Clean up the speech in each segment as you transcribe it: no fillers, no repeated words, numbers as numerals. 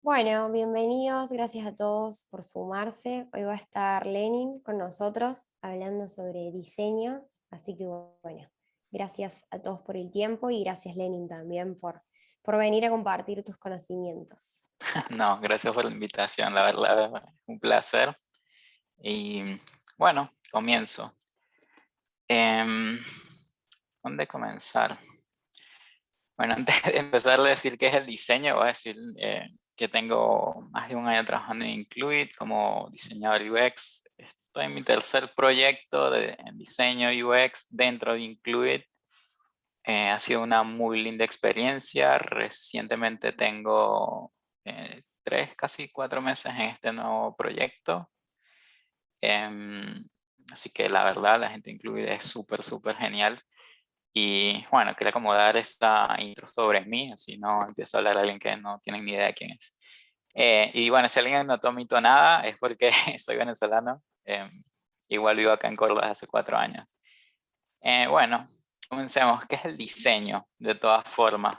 Bueno, bienvenidos, gracias a todos por sumarse. Hoy va a estar Lenin con nosotros hablando sobre diseño, así que bueno, gracias a todos por el tiempo y gracias Lenin también por venir a compartir tus conocimientos. No, gracias por la invitación, la verdad, un placer. Y bueno, comienzo. Em, ¿Dónde comenzar? Bueno, antes de empezar a decir qué es el diseño, voy a decir que tengo más de un año trabajando en Incluid como diseñador UX. Estoy en mi tercer proyecto en diseño UX dentro de Incluid. Ha sido una muy linda experiencia. Recientemente tengo 3, casi 4 meses en este nuevo proyecto. Así que la verdad, la gente incluida es súper, súper genial. Y bueno, quería como dar esta intro sobre mí, así no empiezo a hablar a alguien que no tiene ni idea de quién es. Y bueno, si alguien notó mi tonada es porque soy venezolano. Igual vivo acá en Córdoba hace 4 años. Bueno, comencemos. ¿Qué es el diseño? De todas formas,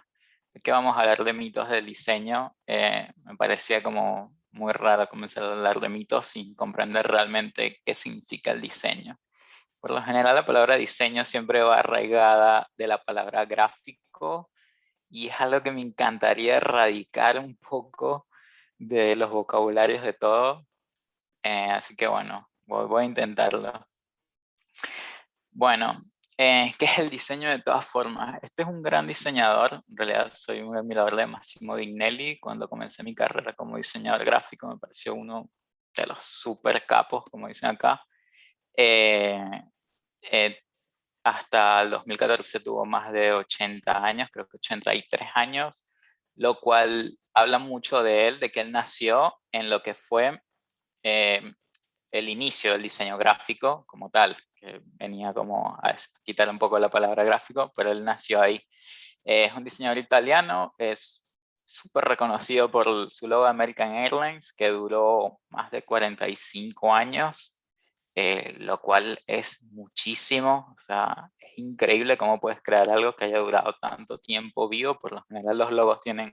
¿qué vamos a hablar de mitos del diseño? Me parecía como muy raro comenzar a hablar de mitos sin comprender realmente qué significa el diseño. Por lo general, la palabra diseño siempre va arraigada de la palabra gráfico y es algo que me encantaría erradicar un poco de los vocabularios de todo. Así que bueno, voy a intentarlo. Bueno, ¿qué es el diseño de todas formas? Este es un gran diseñador, en realidad soy un admirador de Massimo Vignelli. Cuando comencé mi carrera como diseñador gráfico me pareció uno de los super capos, como dicen acá. Eh, eh, Hasta el 2014 tuvo más de 80 años, creo que 83 años, lo cual habla mucho de él, de que él nació en lo que fue eh, el inicio del diseño gráfico como tal, que venía como a quitar un poco la palabra gráfico, pero él nació ahí. Es un diseñador italiano, es súper reconocido por su logo de American Airlines, que duró más de 45 años, lo cual es muchísimo. O sea, es increíble cómo puedes crear algo que haya durado tanto tiempo vivo. Por lo general los logos tienen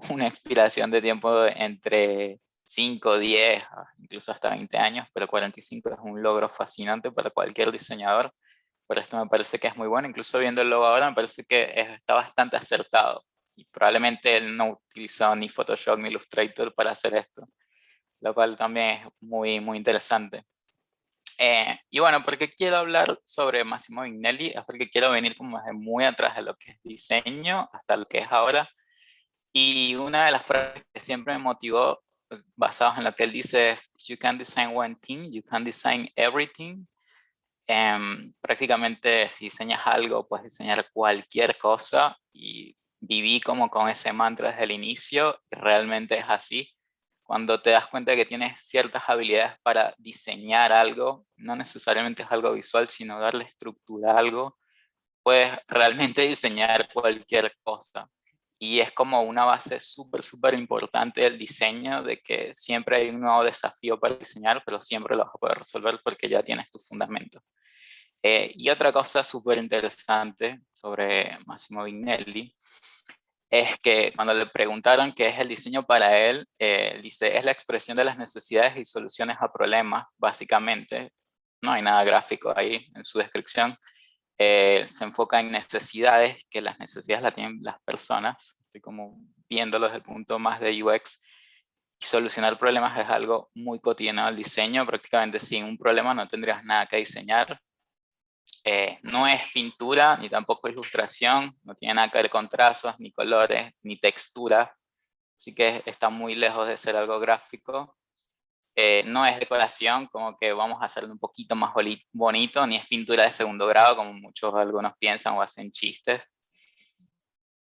una expiración de tiempo entre 5, 10, incluso hasta 20 años, pero 45 es un logro fascinante para cualquier diseñador. Por esto me parece que es muy bueno. Incluso viendo el logo ahora me parece que está bastante acertado. Y probablemente él no utilizado ni Photoshop ni Illustrator para hacer esto, lo cual también es muy, muy interesante. Y bueno, ¿por qué quiero hablar sobre Massimo Vignelli? Es porque quiero venir como desde muy atrás de lo que es diseño hasta lo que es ahora. Y una de las frases que siempre me motivó, pues, basados en lo que él dice, es: "You can design one thing, you can design everything". Prácticamente si diseñas algo, puedes diseñar cualquier cosa, y viví como con ese mantra desde el inicio. Realmente es así. Cuando te das cuenta de que tienes ciertas habilidades para diseñar algo, no necesariamente es algo visual, sino darle estructura a algo, puedes realmente diseñar cualquier cosa. Y es como una base súper, súper importante del diseño, de que siempre hay un nuevo desafío para diseñar, pero siempre lo vas a poder resolver porque ya tienes tu fundamento. Y otra cosa súper interesante sobre Massimo Vignelli es que cuando le preguntaron qué es el diseño para él, dice: es la expresión de las necesidades y soluciones a problemas, básicamente. No hay nada gráfico ahí en su descripción. Se enfoca en necesidades, que las necesidades las tienen las personas. Estoy como viéndolo desde el punto más de UX. Y solucionar problemas es algo muy cotidiano del diseño. Prácticamente sin un problema no tendrías nada que diseñar. No es pintura ni tampoco ilustración, no tiene nada que ver con trazos, ni colores, ni textura, así que está muy lejos de ser algo gráfico. No es decoración, como que vamos a hacerlo un poquito más bonito, ni es pintura de segundo grado, como algunos piensan o hacen chistes.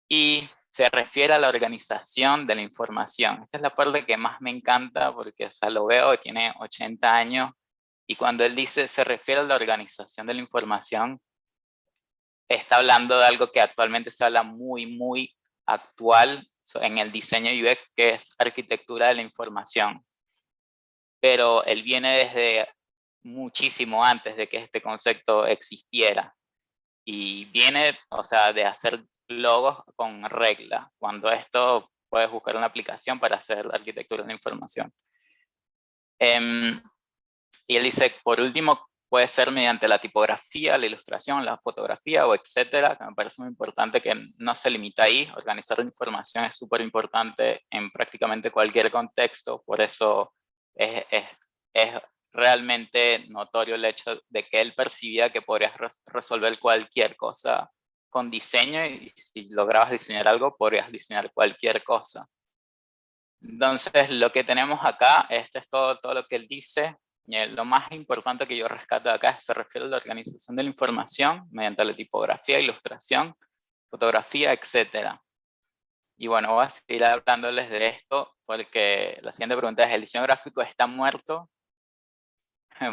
Y se refiere a la organización de la información. Esta es la parte que más me encanta porque, o sea, lo veo, tiene 80 años, y cuando él dice se refiere a la organización de la información, está hablando de algo que actualmente se habla muy, muy actual en el diseño UX, que es arquitectura de la información. Pero él viene desde muchísimo antes de que este concepto existiera. Y viene, o sea, de hacer logos con regla, cuando esto puedes buscar una aplicación para hacer la arquitectura de la información. Y él dice, por último, puede ser mediante la tipografía, la ilustración, la fotografía o etcétera, que me parece muy importante que no se limita ahí. Organizar la información es súper importante en prácticamente cualquier contexto, por eso es realmente notorio el hecho de que él percibía que podrías resolver cualquier cosa con diseño, y si lograbas diseñar algo, podrías diseñar cualquier cosa. Entonces, lo que tenemos acá, esto es todo lo que él dice. Y lo más importante que yo rescato de acá se refiere a la organización de la información mediante la tipografía, ilustración, fotografía, etc. Y bueno, voy a seguir hablándoles de esto porque la siguiente pregunta es, ¿el diseño gráfico está muerto?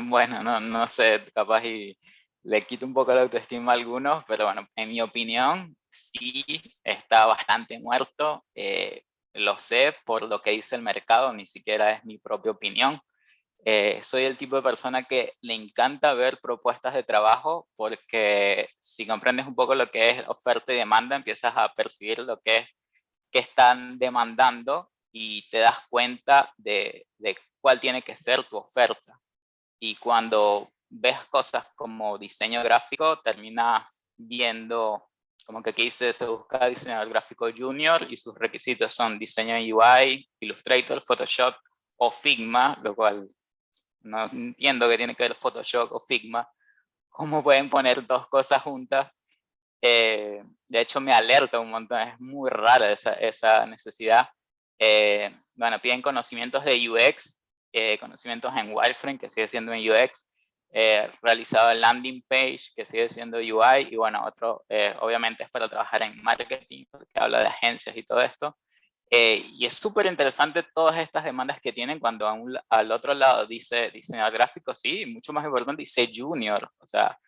Bueno, no sé, capaz y le quito un poco la autoestima a algunos, pero bueno, en mi opinión, sí está bastante muerto. Lo sé por lo que dice el mercado, ni siquiera es mi propia opinión. Soy el tipo de persona que le encanta ver propuestas de trabajo porque si comprendes un poco lo que es oferta y demanda, empiezas a percibir lo que están demandando y te das cuenta de cuál tiene que ser tu oferta. Y cuando ves cosas como diseño gráfico, terminas viendo como que aquí se busca diseñador gráfico junior y sus requisitos son diseño UI, Illustrator, Photoshop o Figma, lo cual no entiendo que tiene que ver Photoshop o Figma. ¿Cómo pueden poner dos cosas juntas? De hecho, me alerta un montón, es muy rara esa necesidad. Bueno, piden conocimientos de UX, conocimientos en wireframe, que sigue siendo en UX, realizado el landing page, que sigue siendo UI, y bueno, otro, obviamente es para trabajar en marketing, porque habla de agencias y todo esto. Y es súper interesante todas estas demandas que tienen cuando al otro lado dice diseñador gráfico, sí, mucho más importante, dice junior. O sea,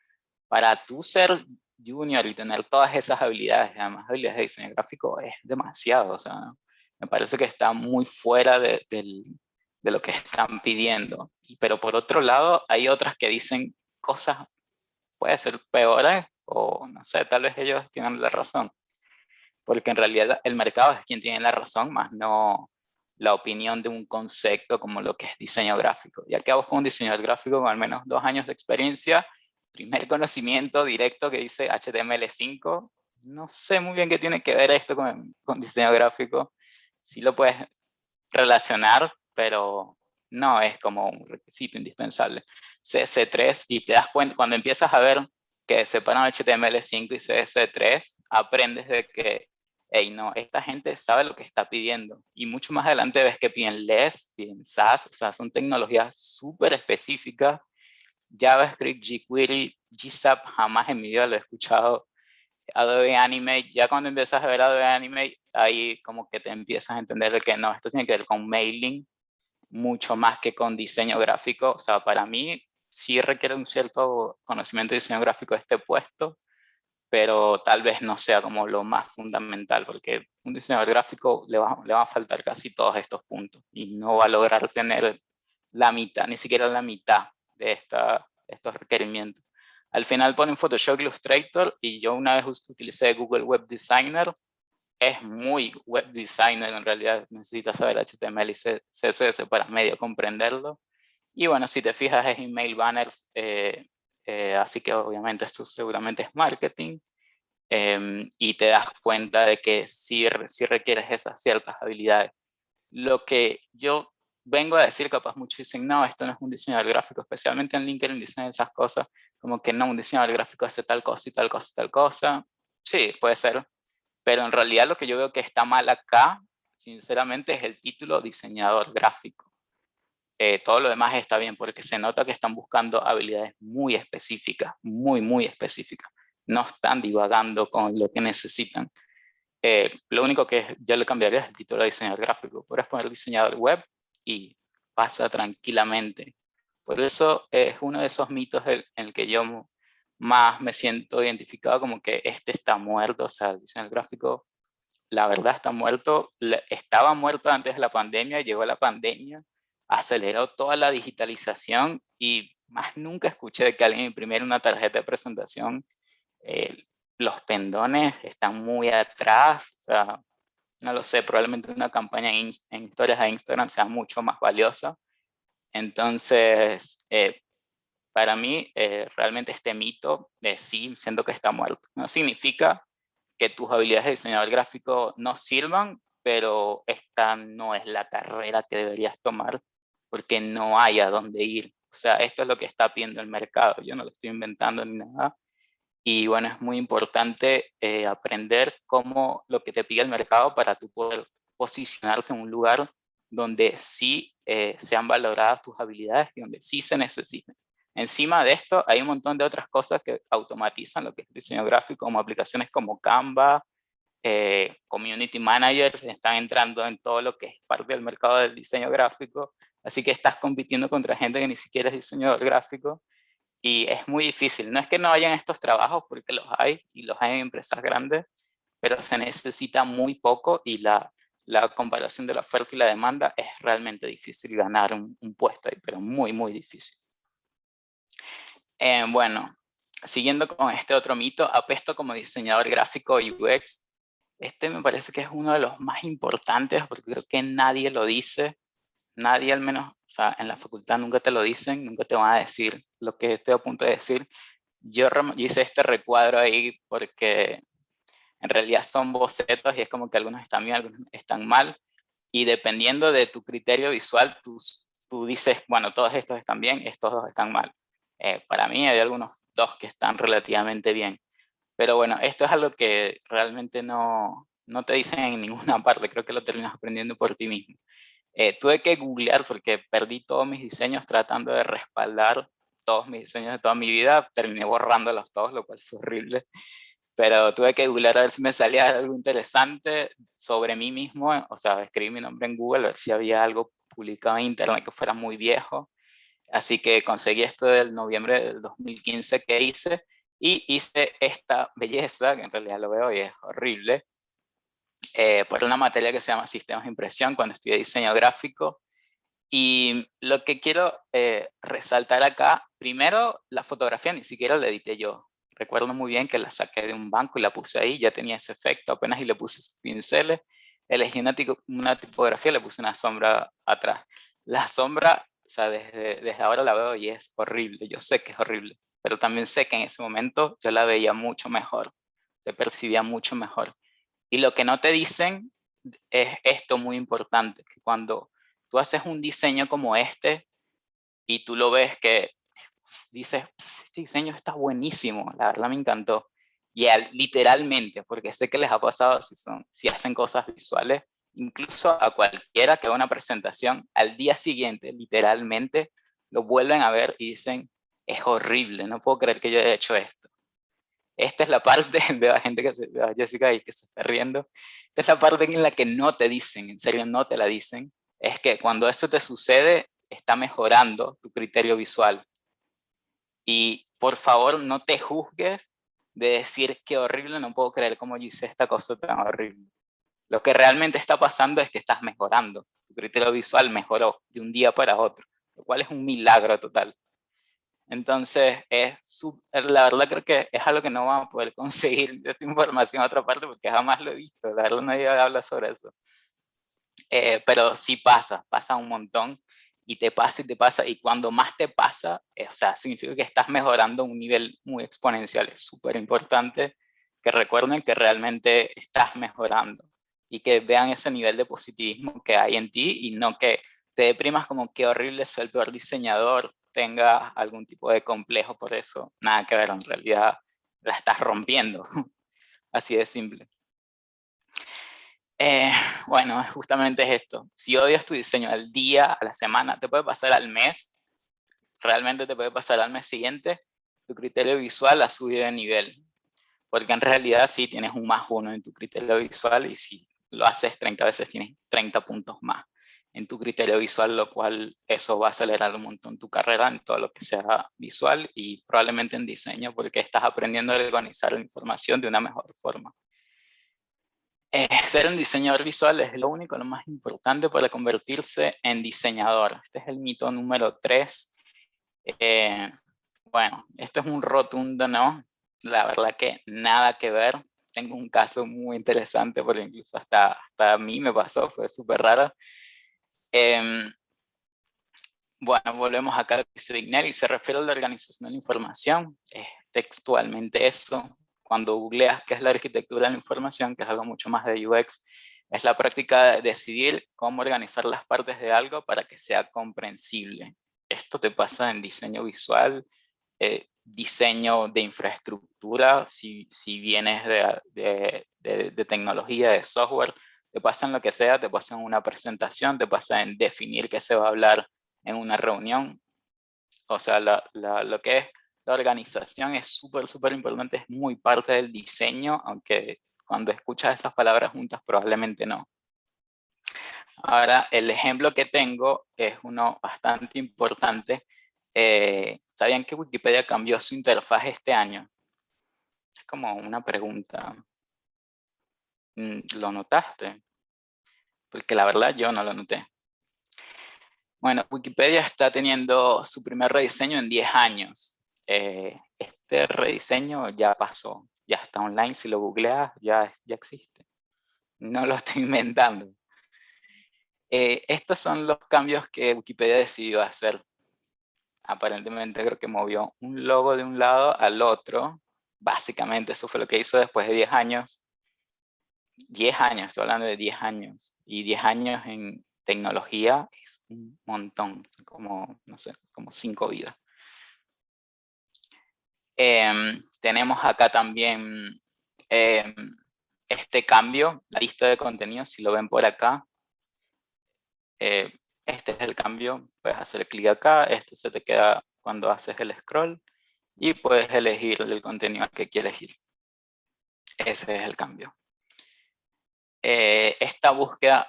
para tú ser junior y tener todas esas habilidades, además habilidades de diseño gráfico, es demasiado. O sea, me parece que está muy fuera de lo que están pidiendo. Pero por otro lado, hay otras que dicen cosas, puede ser peores, o no sé, tal vez ellos tienen la razón, porque en realidad el mercado es quien tiene la razón, más no la opinión de un concepto como lo que es diseño gráfico. Ya que vos con un diseñador gráfico con al menos 2 años de experiencia, primer conocimiento directo que dice HTML5, no sé muy bien qué tiene que ver esto con diseño gráfico. Sí lo puedes relacionar, pero no es como un requisito indispensable. CS3, y te das cuenta, cuando empiezas a ver que separan HTML5 y CS3, aprendes de que, hey, no, esta gente sabe lo que está pidiendo. Y mucho más adelante ves que piden LESS, piden SAS, o sea, son tecnologías súper específicas. JavaScript, jQuery, GSAP, jamás en mi vida lo he escuchado. Adobe Animate, ya cuando empiezas a ver Adobe Animate, ahí como que te empiezas a entender de que no, esto tiene que ver con mailing, mucho más que con diseño gráfico. O sea, para mí sí requiere un cierto conocimiento de diseño gráfico este puesto, pero tal vez no sea como lo más fundamental, porque un diseñador gráfico le va a faltar casi todos estos puntos y no va a lograr tener la mitad, ni siquiera la mitad de estos requerimientos. Al final ponen Photoshop Illustrator y yo una vez utilicé Google Web Designer. Es muy web designer, en realidad necesitas saber HTML y CSS para medio comprenderlo. Y bueno, si te fijas es email banners, así que obviamente esto seguramente es marketing. Y te das cuenta de que sí requieres esas ciertas habilidades. Lo que yo vengo a decir, capaz muchos dicen, no, esto no es un diseñador gráfico, especialmente en LinkedIn dicen esas cosas, como que no, un diseñador gráfico hace tal cosa y tal cosa y tal cosa. Sí, puede ser, pero en realidad lo que yo veo que está mal acá, sinceramente, es el título diseñador gráfico. Todo lo demás está bien porque se nota que están buscando habilidades muy específicas, muy específicas. No están divagando con lo que necesitan. Lo único que yo le cambiaría es el título de diseñador gráfico. Puedes poner diseñador web y pasa tranquilamente. Por eso es uno de esos mitos en el que yo más me siento identificado, como que este está muerto. O sea, el diseñador gráfico, la verdad, está muerto. Estaba muerto antes de la pandemia, llegó la pandemia, aceleró toda la digitalización y más nunca escuché de que alguien imprimiera una tarjeta de presentación. Los pendones están muy atrás. O sea, no lo sé, probablemente una campaña en historias de Instagram sea mucho más valiosa. Entonces, para mí, realmente este mito de sí, siento que está muerto. No significa que tus habilidades de diseñador gráfico no sirvan, pero esta no es la carrera que deberías tomar porque no hay a dónde ir. O sea, esto es lo que está pidiendo el mercado. Yo no lo estoy inventando ni nada. Y bueno, es muy importante aprender cómo lo que te pide el mercado para tú poder posicionarte en un lugar donde sí sean valoradas tus habilidades y donde sí se necesiten. Encima de esto, hay un montón de otras cosas que automatizan lo que es el diseño gráfico, como aplicaciones como Canva, Community Managers, están entrando en todo lo que es parte del mercado del diseño gráfico. Así que estás compitiendo contra gente que ni siquiera es diseñador gráfico. Y es muy difícil. No es que no hayan estos trabajos, porque los hay, y los hay en empresas grandes, pero se necesita muy poco y la comparación de la oferta y la demanda es realmente difícil ganar un puesto ahí, pero muy, muy difícil. Bueno, siguiendo con este otro mito, apesto como diseñador gráfico UX. Este me parece que es uno de los más importantes porque creo que nadie lo dice. Nadie, al menos, o sea, en la facultad nunca te lo dicen, nunca te van a decir lo que estoy a punto de decir. Yo hice este recuadro ahí porque en realidad son bocetos y es como que algunos están bien, algunos están mal. Y dependiendo de tu criterio visual, tú dices, bueno, todos estos están bien, estos dos están mal. Para mí hay algunos dos que están relativamente bien. Pero bueno, esto es algo que realmente no te dicen en ninguna parte, creo que lo terminas aprendiendo por ti mismo. Tuve que googlear porque perdí todos mis diseños tratando de respaldar todos mis diseños de toda mi vida. Terminé borrándolos todos, lo cual fue horrible. Pero tuve que googlear a ver si me salía algo interesante sobre mí mismo. O sea, escribí mi nombre en Google a ver si había algo publicado en internet que fuera muy viejo. Así que conseguí esto del noviembre del 2015 que hice. Y hice esta belleza, que en realidad lo veo y es horrible, por una materia que se llama Sistemas de Impresión cuando estudié diseño gráfico. Y lo que quiero resaltar acá, primero, la fotografía ni siquiera la edité yo. Recuerdo muy bien que la saqué de un banco y la puse ahí, ya tenía ese efecto apenas y le puse pinceles. Elegí una tipografía, le puse una sombra atrás. La sombra, o sea, desde ahora la veo y es horrible, yo sé que es horrible, pero también sé que en ese momento yo la veía mucho mejor, se percibía mucho mejor. Y lo que no te dicen es esto muy importante, que cuando tú haces un diseño como este y tú lo ves que dices, este diseño está buenísimo, la verdad me encantó. Y literalmente, porque sé que les ha pasado si hacen cosas visuales, incluso a cualquiera que haga una presentación, al día siguiente, literalmente, lo vuelven a ver y dicen, es horrible, no puedo creer que yo haya hecho esto. Esta es la parte, veo a gente veo a Jessica ahí que se está riendo, esta es la parte en la que no te dicen, en serio no te la dicen, es que cuando eso te sucede, está mejorando tu criterio visual. Y por favor, no te juzgues de decir qué horrible, no puedo creer cómo yo hice esta cosa tan horrible. Lo que realmente está pasando es que estás mejorando. Tu criterio visual mejoró de un día para otro, lo cual es un milagro total. Entonces, la verdad creo que es algo que no vamos a poder conseguir esta información en otra parte porque jamás lo he visto. La verdad nadie habla sobre eso. Pero sí pasa un montón y te pasa y te pasa. Y cuando más te pasa, o sea, significa que estás mejorando a un nivel muy exponencial. Es súper importante que recuerden que realmente estás mejorando y que vean ese nivel de positivismo que hay en ti y no que te deprimas como qué horrible soy el peor diseñador, tenga algún tipo de complejo por eso. Nada que ver, en realidad la estás rompiendo. Así de simple. Bueno, justamente es esto. Si odias tu diseño al día, a la semana, te puede pasar al mes, realmente te puede pasar al mes siguiente, tu criterio visual ha subido de nivel. Porque en realidad sí tienes un +1 en tu criterio visual y si lo haces 30 veces tienes 30 puntos más en tu criterio visual, lo cual eso va a acelerar un montón tu carrera en todo lo que sea visual y probablemente en diseño porque estás aprendiendo a organizar la información de una mejor forma. Ser un diseñador visual es lo único, lo más importante para convertirse en diseñador. Este es el mito número 3. Bueno, esto es un rotundo no. La verdad que nada que ver. tengo un caso muy interesante, porque incluso hasta a mí me pasó, fue súper raro. Bueno, volvemos acá a lo que dice Vignelli, se refiere a la organización de la información, es textualmente eso. Cuando googleas qué es la arquitectura de la información, que es algo mucho más de UX, es la práctica de decidir cómo organizar las partes de algo para que sea comprensible. Esto te pasa en diseño visual, diseño de infraestructura, si vienes de tecnología, de software, te pasa en lo que sea, te pasa en una presentación, te pasa en definir qué se va a hablar en una reunión. O sea, lo que es la organización es súper importante, es muy parte del diseño, aunque cuando escuchas esas palabras juntas probablemente no. Ahora, el ejemplo que tengo es uno bastante importante. ¿Sabían que Wikipedia cambió su interfaz este año? Es como una pregunta. ¿Lo notaste? Porque la verdad yo no lo noté. Bueno, Wikipedia está teniendo su primer rediseño en 10 años. Este rediseño ya pasó, ya está online, si lo googleas ya existe. No lo estoy inventando. Estos son los cambios que Wikipedia decidió hacer. Aparentemente creo que movió un logo de un lado al otro. Básicamente eso fue lo que hizo después de 10 años. 10 años, estoy hablando de 10 años. Y 10 años en tecnología es un montón, como, no sé, como 5 vidas. Tenemos acá también este cambio, la lista de contenidos, si lo ven por acá. Este es el cambio, puedes hacer clic acá, este se te queda cuando haces el scroll y puedes elegir el contenido que quieres ir. Ese es el cambio. Esta búsqueda,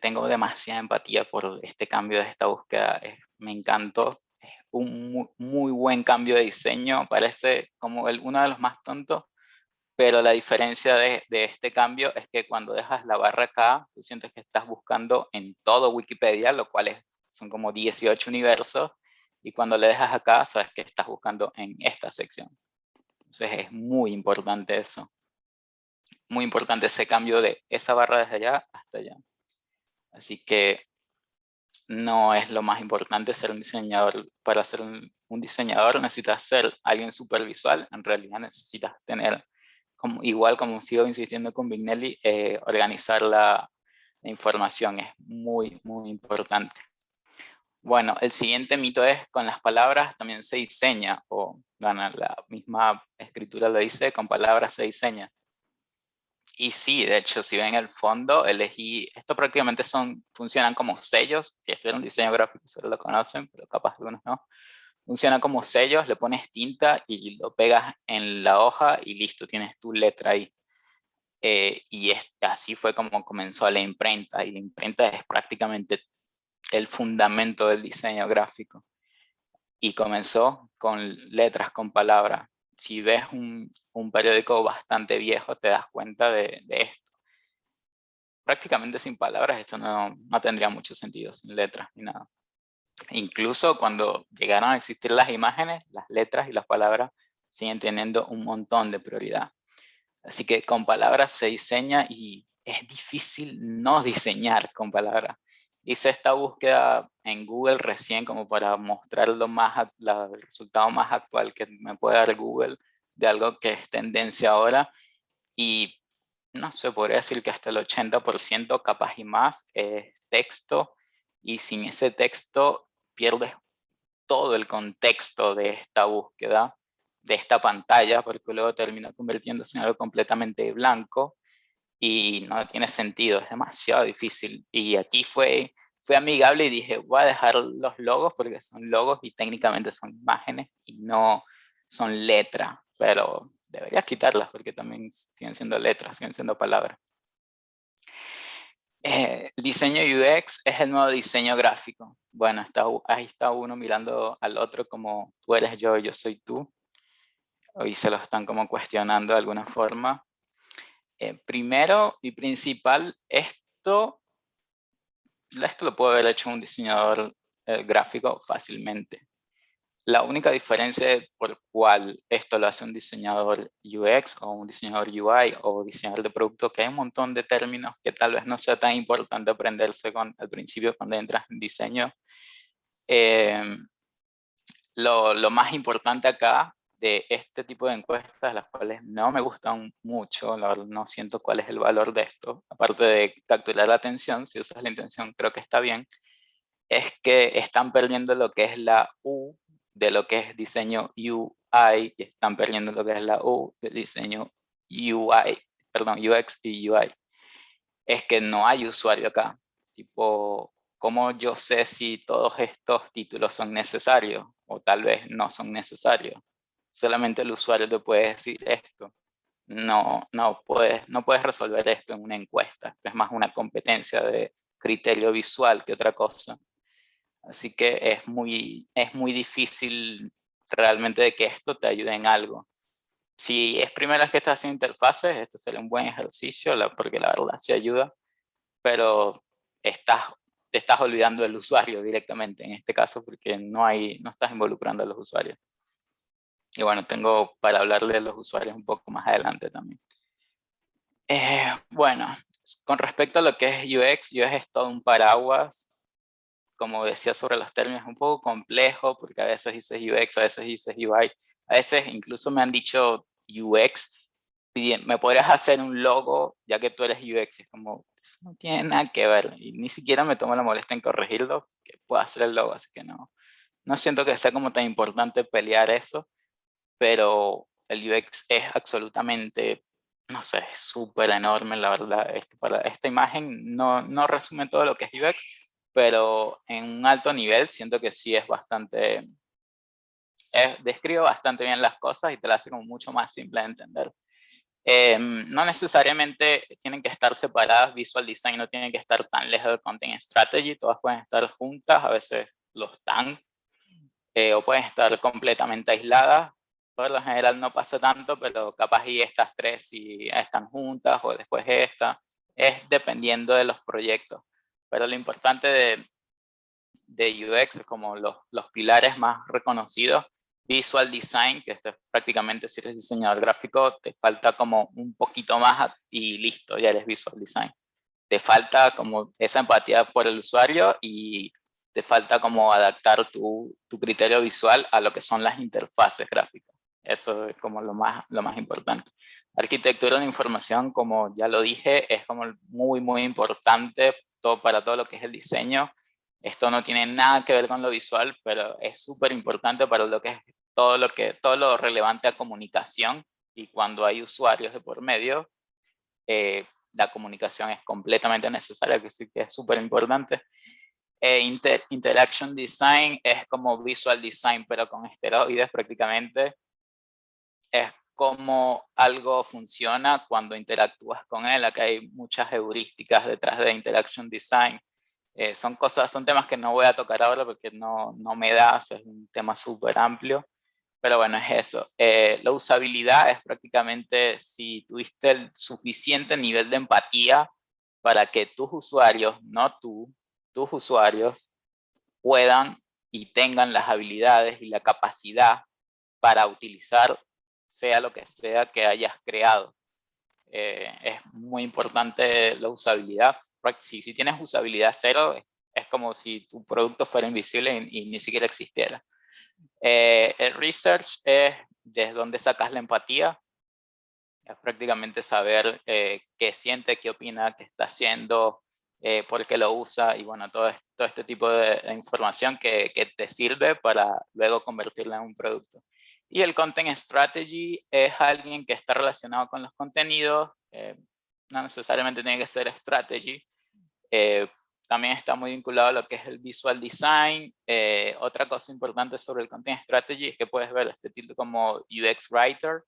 tengo demasiada empatía por este cambio de esta búsqueda, me encantó. Es un muy buen cambio de diseño, parece como uno de los más tontos, pero la diferencia de este cambio es que cuando dejas la barra acá, tú sientes que estás buscando en todo Wikipedia, lo cual son como 18 universos, y cuando le dejas acá, sabes que estás buscando en esta sección. Entonces es muy importante eso. Muy importante ese cambio de esa barra desde allá hasta allá. Así que no es lo más importante ser un diseñador. Para ser un diseñador necesitas ser alguien supervisual. En realidad necesitas tener, igual como sigo insistiendo con Vignelli, organizar la información es muy importante. Bueno, el siguiente mito es: con las palabras también se diseña, o bueno, la misma escritura lo dice, con palabras se diseña. Y sí, de hecho, si ven el fondo, elegí, esto prácticamente funcionan como sellos. Si estudian diseño gráfico, solo lo conocen, pero capaz algunos no. Funcionan como sellos, le pones tinta y lo pegas en la hoja y listo, tienes tu letra ahí. Y así fue como comenzó la imprenta, y la imprenta es prácticamente el fundamento del diseño gráfico. Y comenzó con letras, con palabras. Si ves un periódico bastante viejo, te das cuenta de esto. Prácticamente sin palabras esto no tendría mucho sentido, sin letras ni nada. Incluso cuando llegaron a existir las imágenes, las letras y las palabras siguen teniendo un montón de prioridad. Así que con palabras se diseña, y es difícil no diseñar con palabras. Hice esta búsqueda en Google recién como para mostrar el resultado más actual que me puede dar Google de algo que es tendencia ahora, y no sé, podría decir que hasta el 80%, capaz y más, es texto, y sin ese texto pierdes todo el contexto de esta búsqueda, de esta pantalla, porque luego termina convirtiéndose en algo completamente blanco y no tiene sentido, es demasiado difícil. Y aquí fue amigable y dije, voy a dejar los logos porque son logos y técnicamente son imágenes y no son letras, pero deberías quitarlas porque también siguen siendo letras, siguen siendo palabras. Diseño UX es el nuevo diseño gráfico. Bueno, ahí está uno mirando al otro como tú eres yo soy tú. Hoy se lo están como cuestionando de alguna forma. Primero y principal, esto lo puede haber hecho un diseñador gráfico fácilmente. La única diferencia por cual esto lo hace un diseñador UX o un diseñador UI o diseñador de producto, que hay un montón de términos que tal vez no sea tan importante aprenderse al principio cuando entras en diseño. Lo más importante acá de este tipo de encuestas, las cuales no me gustan mucho, la verdad no siento cuál es el valor de esto, aparte de capturar la atención, si esa es la intención creo que está bien, es que están perdiendo lo que es la U de lo que es diseño UI y están perdiendo lo que es la U de diseño UI, perdón, UX y UI. Es que no hay usuario acá. Tipo, ¿cómo yo sé si todos estos títulos son necesarios o tal vez no son necesarios? Solamente el usuario te puede decir esto. No puedes resolver esto en una encuesta. Es más una competencia de criterio visual que otra cosa. Así que es muy difícil realmente de que esto te ayude en algo. Si es primera vez que estás haciendo interfaces, este sería un buen ejercicio, porque la verdad sí ayuda, pero te estás olvidando del usuario directamente en este caso, porque no estás involucrando a los usuarios. Y bueno, tengo para hablarle de los usuarios un poco más adelante también. Bueno, con respecto a lo que es UX es todo un paraguas. Como decía sobre los términos, es un poco complejo porque a veces dices UX, a veces dices UI, a veces incluso me han dicho UX, me podrías hacer un logo ya que tú eres UX, es como, no tiene nada que ver y ni siquiera me tomo la molestia en corregirlo, que puedo hacer el logo, así que no siento que sea como tan importante pelear eso, pero el UX es absolutamente, no sé, es súper enorme, la verdad. Para esta imagen no resume todo lo que es UX, pero en un alto nivel siento que sí es bastante, describe bastante bien las cosas y te las hace como mucho más simple de entender. No necesariamente tienen que estar separadas, Visual Design no tiene que estar tan lejos de Content Strategy, todas pueden estar juntas, a veces lo están, o pueden estar completamente aisladas. Por lo general no pasa tanto, pero capaz y estas tres si están juntas o después esta, es dependiendo de los proyectos. Pero lo importante de UX es como los pilares más reconocidos. Visual Design, que esto es prácticamente si eres diseñador gráfico, te falta como un poquito más y listo, ya eres Visual Design. Te falta como esa empatía por el usuario y te falta como adaptar tu criterio visual a lo que son las interfaces gráficas. Eso es como lo más importante. Arquitectura de información, como ya lo dije, es como muy importante para todo lo que es el diseño. Esto no tiene nada que ver con lo visual, pero es súper importante para lo que es todo lo relevante a comunicación, y cuando hay usuarios de por medio, la comunicación es completamente necesaria, que sí que es súper importante. Interaction Design es como Visual Design, pero con esteroides prácticamente. Es cómo algo funciona cuando interactúas con él. Acá hay muchas heurísticas detrás de Interaction Design. Son temas que no voy a tocar ahora porque no me da, es un tema súper amplio. Pero bueno, es eso. La usabilidad es prácticamente si tuviste el suficiente nivel de empatía para que tus usuarios, no tú, tus usuarios puedan y tengan las habilidades y la capacidad para utilizar sea lo que sea que hayas creado. Es muy importante la usabilidad. Si tienes usabilidad cero, es como si tu producto fuera invisible y ni siquiera existiera. El research es desde donde sacas la empatía. Es prácticamente saber qué siente, qué opina, qué está haciendo, por qué lo usa y bueno, todo este tipo de información que te sirve para luego convertirla en un producto. Y el Content Strategy es alguien que está relacionado con los contenidos, no necesariamente tiene que ser strategy, también está muy vinculado a lo que es el Visual Design. Otra cosa importante sobre el Content Strategy es que puedes ver este título como UX Writer.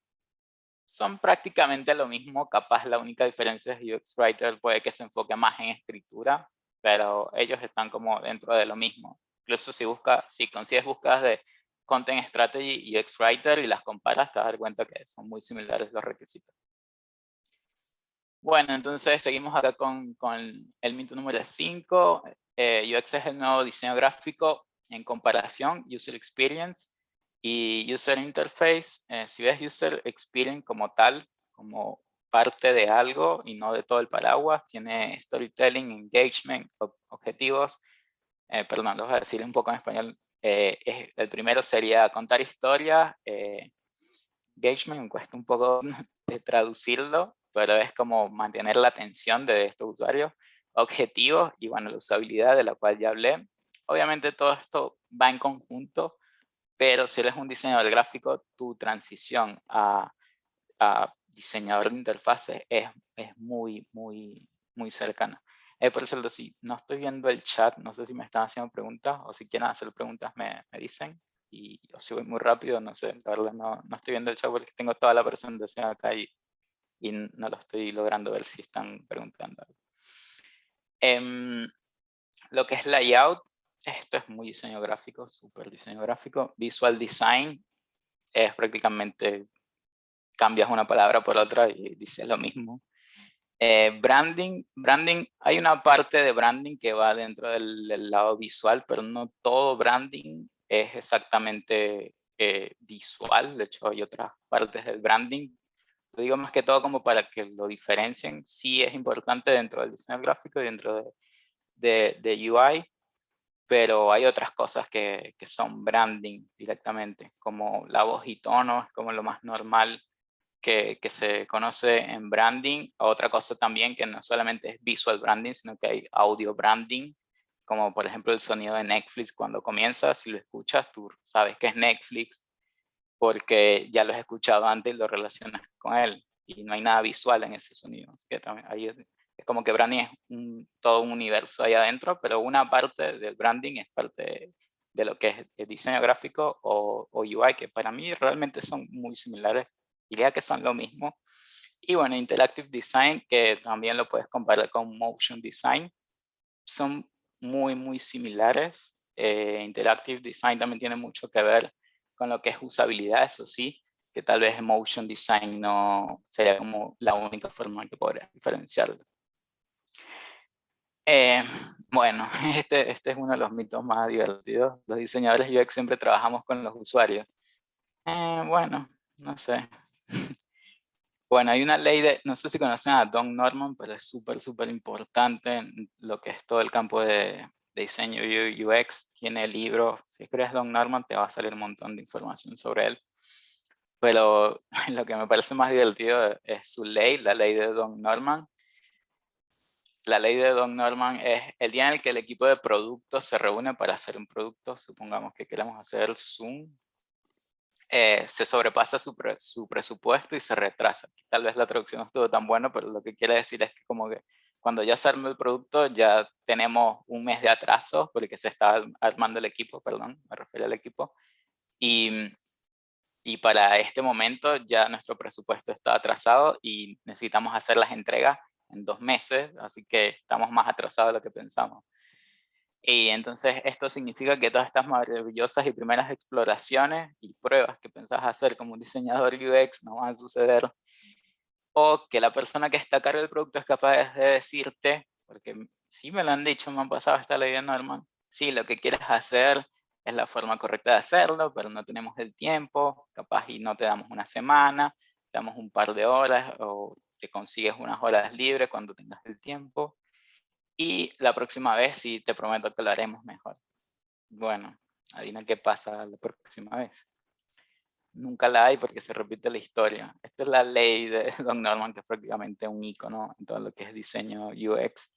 Son prácticamente lo mismo, capaz la única diferencia es UX Writer puede que se enfoque más en escritura, pero ellos están como dentro de lo mismo. Incluso si consigues búsquedas de Content Strategy y UX Writer y las comparas, te vas a dar cuenta que son muy similares los requisitos. Bueno, entonces seguimos acá con el mito número 5. UX es el nuevo diseño gráfico en comparación, User Experience. Y User Interface, si ves User Experience como tal, como parte de algo y no de todo el paraguas, tiene Storytelling, Engagement, objetivos. Perdón, lo voy a decir un poco en español. El primero sería contar historias. Engagement me cuesta un poco de traducirlo, pero es como mantener la atención de estos usuarios. Objetivos y bueno, la usabilidad de la cual ya hablé. Obviamente todo esto va en conjunto, pero si eres un diseñador gráfico, tu transición a diseñador de interfaces es muy, muy, muy cercana. Por eso, si no estoy viendo el chat, no sé si me están haciendo preguntas o si quieren hacer preguntas me dicen. Y o si voy muy rápido, no sé, la verdad no estoy viendo el chat porque tengo toda la presentación acá y no lo estoy logrando ver si están preguntando algo. Lo que es layout, esto es muy diseño gráfico, súper diseño gráfico. Visual design es prácticamente cambias una palabra por otra y dices lo mismo. Branding, hay una parte de branding que va dentro del lado visual, pero no todo branding es exactamente visual. De hecho, hay otras partes del branding. Lo digo más que todo como para que lo diferencien. Sí es importante dentro del diseño gráfico y dentro de UI, pero hay otras cosas que son branding directamente, como la voz y tono, es como lo más normal que se conoce en branding. Otra cosa también que no solamente es visual branding, sino que hay audio branding, como por ejemplo el sonido de Netflix cuando comienzas, si lo escuchas, tú sabes que es Netflix porque ya lo has escuchado antes y lo relacionas con él, y no hay nada visual en ese sonido. Así que también ahí es como que branding es todo un universo ahí adentro, pero una parte del branding es parte de lo que es el diseño gráfico o UI, que para mí realmente son muy similares, diría que son lo mismo. Y bueno, Interactive Design, que también lo puedes comparar con Motion Design, son muy, muy similares. Interactive Design también tiene mucho que ver con lo que es usabilidad, eso sí, que tal vez Motion Design no sería como la única forma que podría diferenciarlo. Bueno, este es uno de los mitos más divertidos. Los diseñadores UX siempre trabajamos con los usuarios. Bueno, no sé. Bueno, hay una ley de, no sé si conocen a Don Norman, pero es súper, súper importante en lo que es todo el campo de diseño UX. Tiene el libro, si escribes Don Norman te va a salir un montón de información sobre él. Pero lo que me parece más divertido es su ley, la ley de Don Norman. La ley de Don Norman es el día en el que el equipo de productos se reúne para hacer un producto. Supongamos que queremos hacer Zoom. Se sobrepasa su presupuesto y se retrasa. Tal vez la traducción no estuvo tan buena, pero lo que quiere decir es que como que cuando ya se arma el producto ya tenemos un mes de atraso porque se está armando el equipo, perdón, me refiero al equipo. Y para este momento ya nuestro presupuesto está atrasado y necesitamos hacer las entregas en 2 meses, así que estamos más atrasados de lo que pensamos. Y entonces esto significa que todas estas maravillosas y primeras exploraciones y pruebas que pensás hacer como un diseñador UX no van a suceder. O que la persona que está a cargo del producto es capaz de decirte, porque sí me lo han dicho, me han pasado esta ley de Norman, sí, lo que quieres hacer es la forma correcta de hacerlo, pero no tenemos el tiempo, capaz y no te damos una semana, te damos un par de horas o te consigues unas horas libres cuando tengas el tiempo. Y la próxima vez sí te prometo que lo haremos mejor. Bueno, adivina qué pasa la próxima vez. Nunca la hay porque se repite la historia. Esta es la ley de Don Norman, que es prácticamente un icono en todo lo que es diseño UX.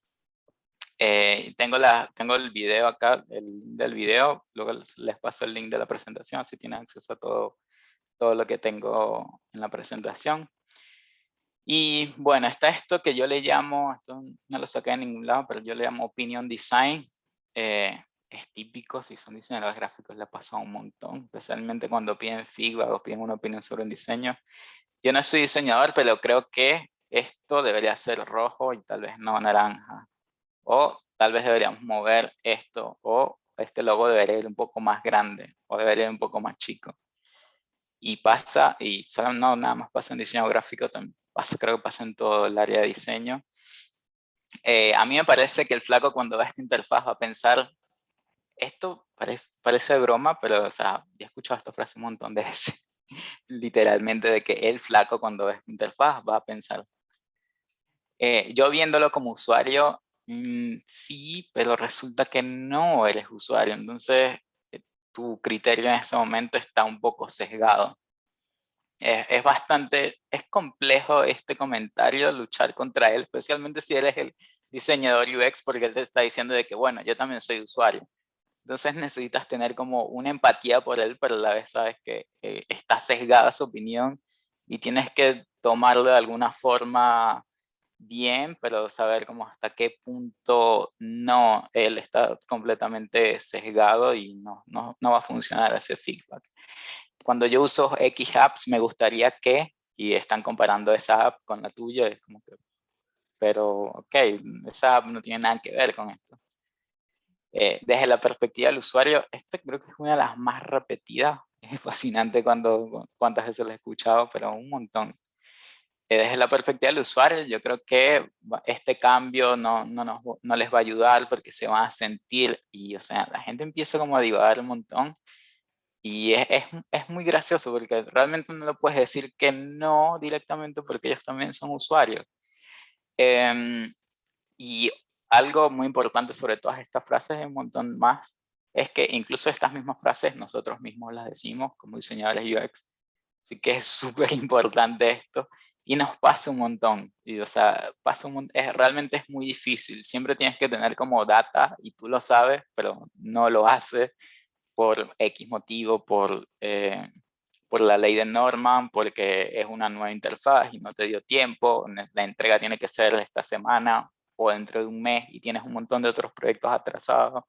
Tengo el video acá, el link del video, luego les paso el link de la presentación si tienen acceso a todo lo que tengo en la presentación. Y bueno, está esto que yo le llamo, esto no lo saqué de ningún lado, pero yo le llamo Opinion Design. Es típico, si son diseñadores gráficos le pasa un montón, especialmente cuando piden feedback o piden una opinión sobre un diseño. Yo no soy diseñador, pero creo que esto debería ser rojo y tal vez no naranja. O tal vez deberíamos mover esto, o este logo debería ir un poco más grande, o debería ir un poco más chico. Y pasa, y no nada más pasa en diseño gráfico, también pasa, creo que pasa en todo el área de diseño. A mí me parece que el flaco cuando ve esta interfaz va a pensar, esto parece broma, pero, o sea, ya he escuchado esta frase un montón de veces, literalmente, de que el flaco cuando ves tu interfaz va a pensar. Yo viéndolo como usuario, sí, pero resulta que no eres usuario, entonces tu criterio en ese momento está un poco sesgado. Es complejo este comentario, luchar contra él, especialmente si eres el diseñador UX, porque él te está diciendo de que, bueno, yo también soy usuario. Entonces necesitas tener como una empatía por él, pero a la vez sabes que está sesgada su opinión y tienes que tomarlo de alguna forma bien, pero saber como hasta qué punto no, él está completamente sesgado y no va a funcionar ese feedback. Cuando yo uso X apps, me gustaría que, y están comparando esa app con la tuya, es como que, pero ok, esa app no tiene nada que ver con esto. Desde la perspectiva del usuario, esta creo que es una de las más repetidas. Es fascinante cuántas veces lo he escuchado, pero un montón. Desde la perspectiva del usuario, yo creo que este cambio no les va a ayudar porque se van a sentir, y o sea, la gente empieza como a divagar un montón. Y es muy gracioso porque realmente no le puedes decir que no directamente porque ellos también son usuarios. Y algo muy importante sobre todas estas frases y un montón más es que incluso estas mismas frases nosotros mismos las decimos como diseñadores UX. Así que es súper importante esto y nos pasa un montón. Y, o sea, realmente es muy difícil. Siempre tienes que tener como data y tú lo sabes, pero no lo haces por X motivo, por la ley de Norman, porque es una nueva interfaz y no te dio tiempo, la entrega tiene que ser esta semana o dentro de un mes y tienes un montón de otros proyectos atrasados.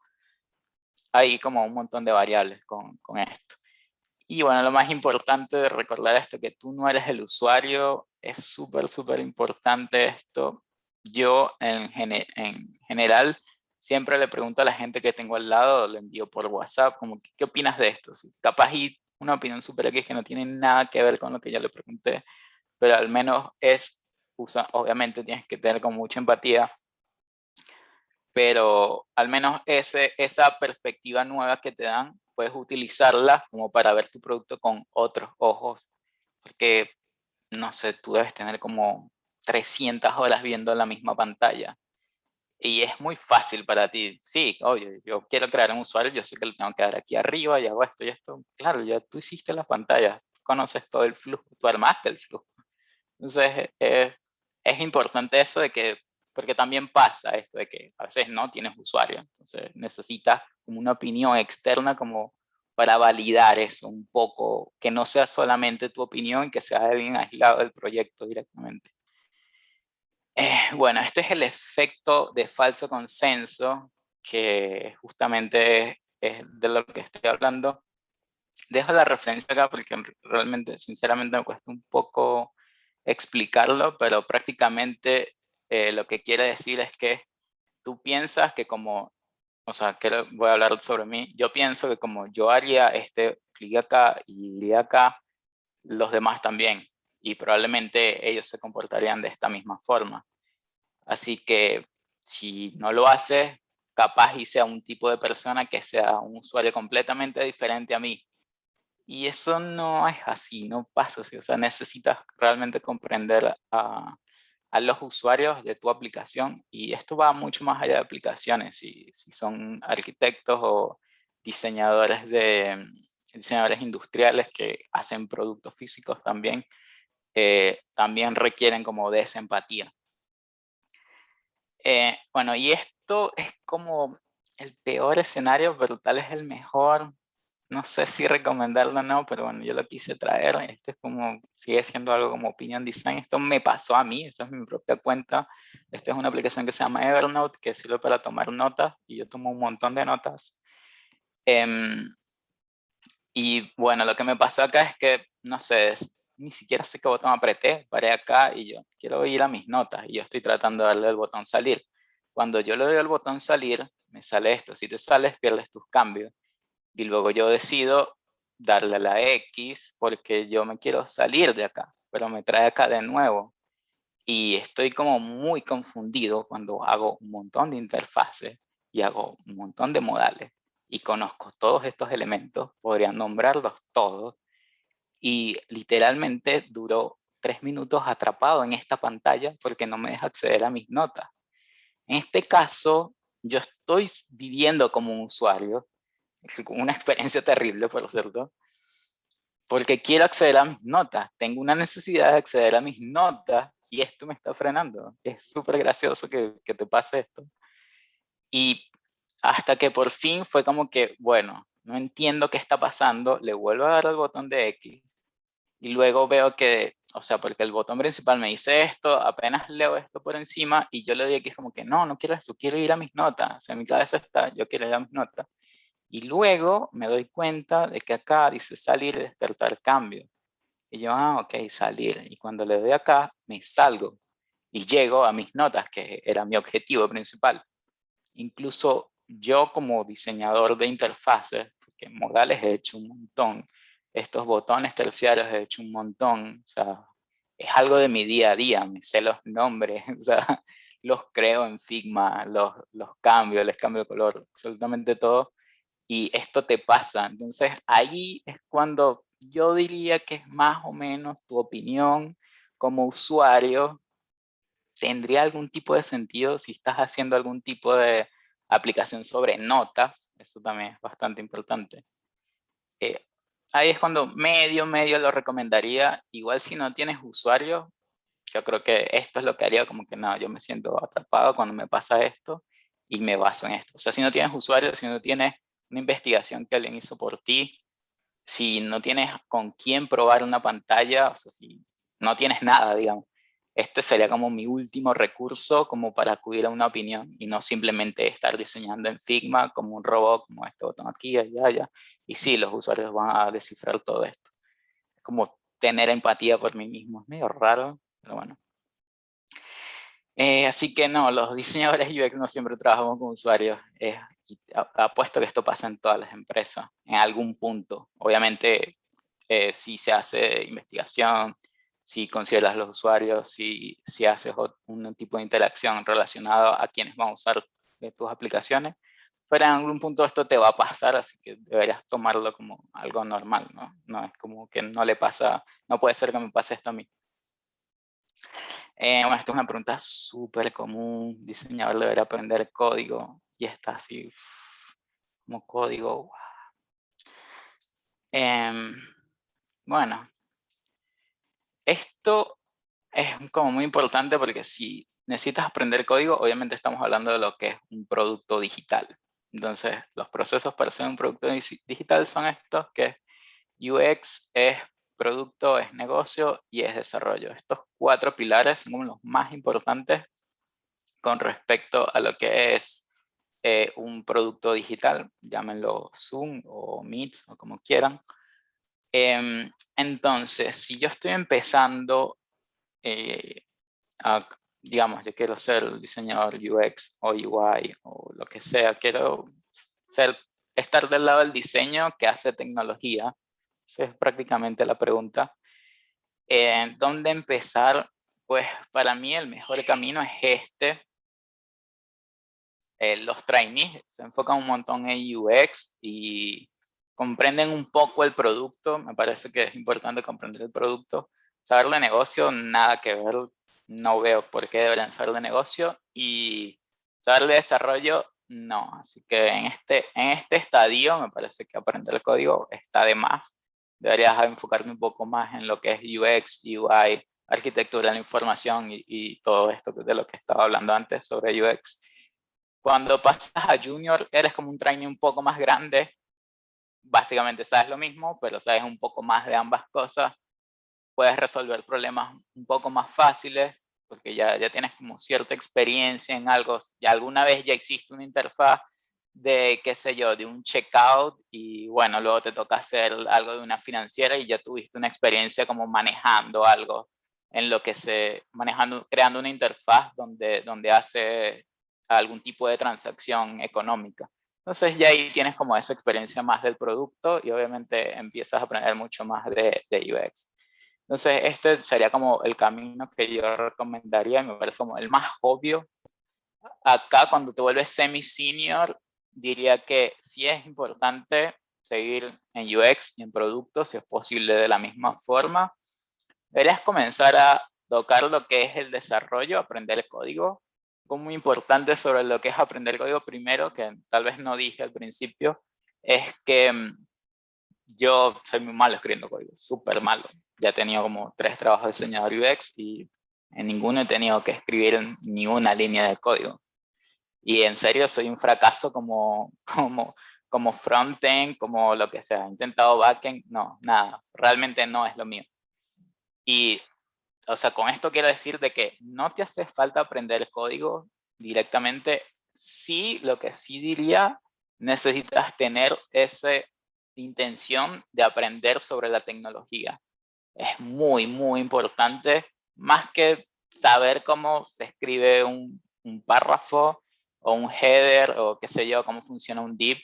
Hay como un montón de variables con esto. Y bueno, lo más importante de recordar esto, que tú no eres el usuario, es súper, súper importante esto. Yo en general siempre le pregunto a la gente que tengo al lado, le envío por WhatsApp, como, ¿qué opinas de esto? Capaz y una opinión súper X que no tiene nada que ver con lo que yo le pregunté, pero al menos obviamente tienes que tener con mucha empatía, pero al menos esa perspectiva nueva que te dan, puedes utilizarla como para ver tu producto con otros ojos, porque, no sé, tú debes tener como 300 horas viendo la misma pantalla y es muy fácil para ti. Sí, obvio, yo quiero crear un usuario, yo sé que le tengo que dar aquí arriba y hago esto y esto. Claro, ya tú hiciste la pantalla, conoces todo el flujo, tú armaste el flujo. Entonces, es importante eso de que, porque también pasa esto de que a veces no tienes usuario, entonces necesitas como una opinión externa como para validar eso un poco, que no sea solamente tu opinión, que sea alguien aislado del proyecto directamente. Bueno, este es el efecto de falso consenso, que justamente es de lo que estoy hablando. Dejo la referencia acá porque realmente, sinceramente, me cuesta un poco explicarlo, pero prácticamente lo que quiere decir es que tú piensas que como, o sea, voy a hablar sobre mí, yo pienso que como yo haría este clic acá y acá, los demás también, y probablemente ellos se comportarían de esta misma forma. Así que si no lo haces, capaz y sea un tipo de persona que sea un usuario completamente diferente a mí. Y eso no es así, no pasa así. O sea, necesitas realmente comprender a los usuarios de tu aplicación y esto va mucho más allá de aplicaciones. Si son arquitectos o diseñadores diseñadores industriales que hacen productos físicos también, también requieren como de esa empatía. Bueno, y esto es como el peor escenario, pero tal es el mejor. No sé si recomendarlo o no, pero bueno, yo lo quise traer. Esto es como, sigue siendo algo como Opinion Design. Esto me pasó a mí, esta es mi propia cuenta. Esta es una aplicación que se llama Evernote, que sirve para tomar notas, y yo tomo un montón de notas. Y bueno, lo que me pasó acá es que, no sé, ni siquiera sé qué botón apreté, paré acá y yo quiero ir a mis notas y yo estoy tratando de darle el botón salir. Cuando yo le doy el botón salir, me sale esto. Si te sales, pierdes tus cambios. Y luego yo decido darle a la X porque yo me quiero salir de acá, pero me trae acá de nuevo. Y estoy como muy confundido cuando hago un montón de interfaces y hago un montón de modales. y conozco todos estos elementos, podría nombrarlos todos, y literalmente duró 3 minutos atrapado en esta pantalla porque no me deja acceder a mis notas. En este caso, yo estoy viviendo como un usuario, es una experiencia terrible, por cierto, porque quiero acceder a mis notas, tengo una necesidad de acceder a mis notas y esto me está frenando. Es súper gracioso que te pase esto. Y hasta que por fin fue como que, bueno, no entiendo qué está pasando, le vuelvo a dar al botón de X y luego veo que, o sea, porque el botón principal me dice esto, apenas leo esto por encima y yo le doy X como que no quiero eso, quiero ir a mis notas, o sea, en mi cabeza está, yo quiero ir a mis notas. Y luego me doy cuenta de que acá dice salir y descartar cambios. Y yo, ok, salir. Y cuando le doy acá, me salgo y llego a mis notas, que era mi objetivo principal. Incluso yo como diseñador de interfaces, porque modales he hecho un montón, estos botones terciarios he hecho un montón, o sea, es algo de mi día a día, me sé los nombres, o sea, los creo en Figma, los cambio, les cambio de color, absolutamente todo, y esto te pasa. Entonces ahí es cuando yo diría que es más o menos tu opinión como usuario tendría algún tipo de sentido si estás haciendo algún tipo de aplicación sobre notas. Eso también es bastante importante. Eh, Ahí es cuando medio lo recomendaría. Igual si no tienes usuarios, yo creo que esto es lo que haría, como que no, yo me siento atrapado cuando me pasa esto y me baso en esto. O sea, si no tienes usuarios, si no tienes una investigación que alguien hizo por ti, si no tienes con quién probar una pantalla, o sea, si no tienes nada, digamos, este sería como mi último recurso como para acudir a una opinión y no simplemente estar diseñando en Figma como un robot, como este botón aquí, allá, allá. Y sí, los usuarios van a descifrar todo esto. Es como tener empatía por mí mismo. Es medio raro, pero bueno. Así que no, los diseñadores UX no siempre trabajamos con usuarios. Y apuesto que esto pasa en todas las empresas, en algún punto. Obviamente, si se hace investigación, si consideras los usuarios, si haces un tipo de interacción relacionado a quienes van a usar tus aplicaciones, pero en algún punto esto te va a pasar, así que deberías tomarlo como algo normal, ¿no? No es como que no le pasa, no puede ser que me pase esto a mí. Bueno, esta es una pregunta súper común. Diseñador debería aprender código y está así como código. Wow. Bueno, esto es como muy importante porque si necesitas aprender código, obviamente estamos hablando de lo que es un producto digital. Entonces, los procesos para hacer un producto digital son estos, que UX es producto, es negocio y es desarrollo. Estos 4 pilares son como los más importantes con respecto a lo que es un producto digital, llámenlo Zoom o Meet o como quieran. Entonces, si yo estoy empezando, digamos, yo quiero ser diseñador UX o UI o lo que sea, quiero estar del lado del diseño que hace tecnología. Esa es prácticamente la pregunta. ¿Dónde empezar? Pues para mí el mejor camino es este. Los trainees se enfocan un montón en UX y comprenden un poco el producto. Me parece que es importante comprender el producto. Saber de negocio, nada que ver. No veo por qué deberían saber de negocio. Y saber de desarrollo, no. Así que en este estadio me parece que aprender el código está de más. Deberías enfocarte un poco más en lo que es UX, UI, arquitectura de la información y todo esto de lo que estaba hablando antes sobre UX. Cuando pasas a junior, eres como un trainee un poco más grande. Básicamente sabes lo mismo, pero sabes un poco más de ambas cosas. Puedes resolver problemas un poco más fáciles, porque ya tienes como cierta experiencia en algo. Ya alguna vez ya existe una interfaz de, qué sé yo, de un checkout y bueno, luego te toca hacer algo de una financiera y ya tuviste una experiencia como manejando algo en lo que creando una interfaz donde hace algún tipo de transacción económica. Entonces ya ahí tienes como esa experiencia más del producto y obviamente empiezas a aprender mucho más de UX. Entonces este sería como el camino que yo recomendaría, me parece como el más obvio. Acá cuando te vuelves semi-senior, diría que sí es importante seguir en UX y en productos, si es posible de la misma forma. Deberías comenzar a tocar lo que es el desarrollo, aprender el código. Algo muy importante sobre lo que es aprender código primero, que tal vez no dije al principio, es que yo soy muy malo escribiendo código, súper malo. Ya he tenido como 3 trabajos de diseñador UX y en ninguno he tenido que escribir ni una línea de código. Y en serio soy un fracaso como frontend, como lo que sea. He intentado backend, no, nada. Realmente no es lo mío. Y, o sea, con esto quiero decir de que no te hace falta aprender código directamente. Sí, lo que sí diría, necesitas tener esa intención de aprender sobre la tecnología. Es muy, muy importante, más que saber cómo se escribe un párrafo o un header o qué sé yo, cómo funciona un div,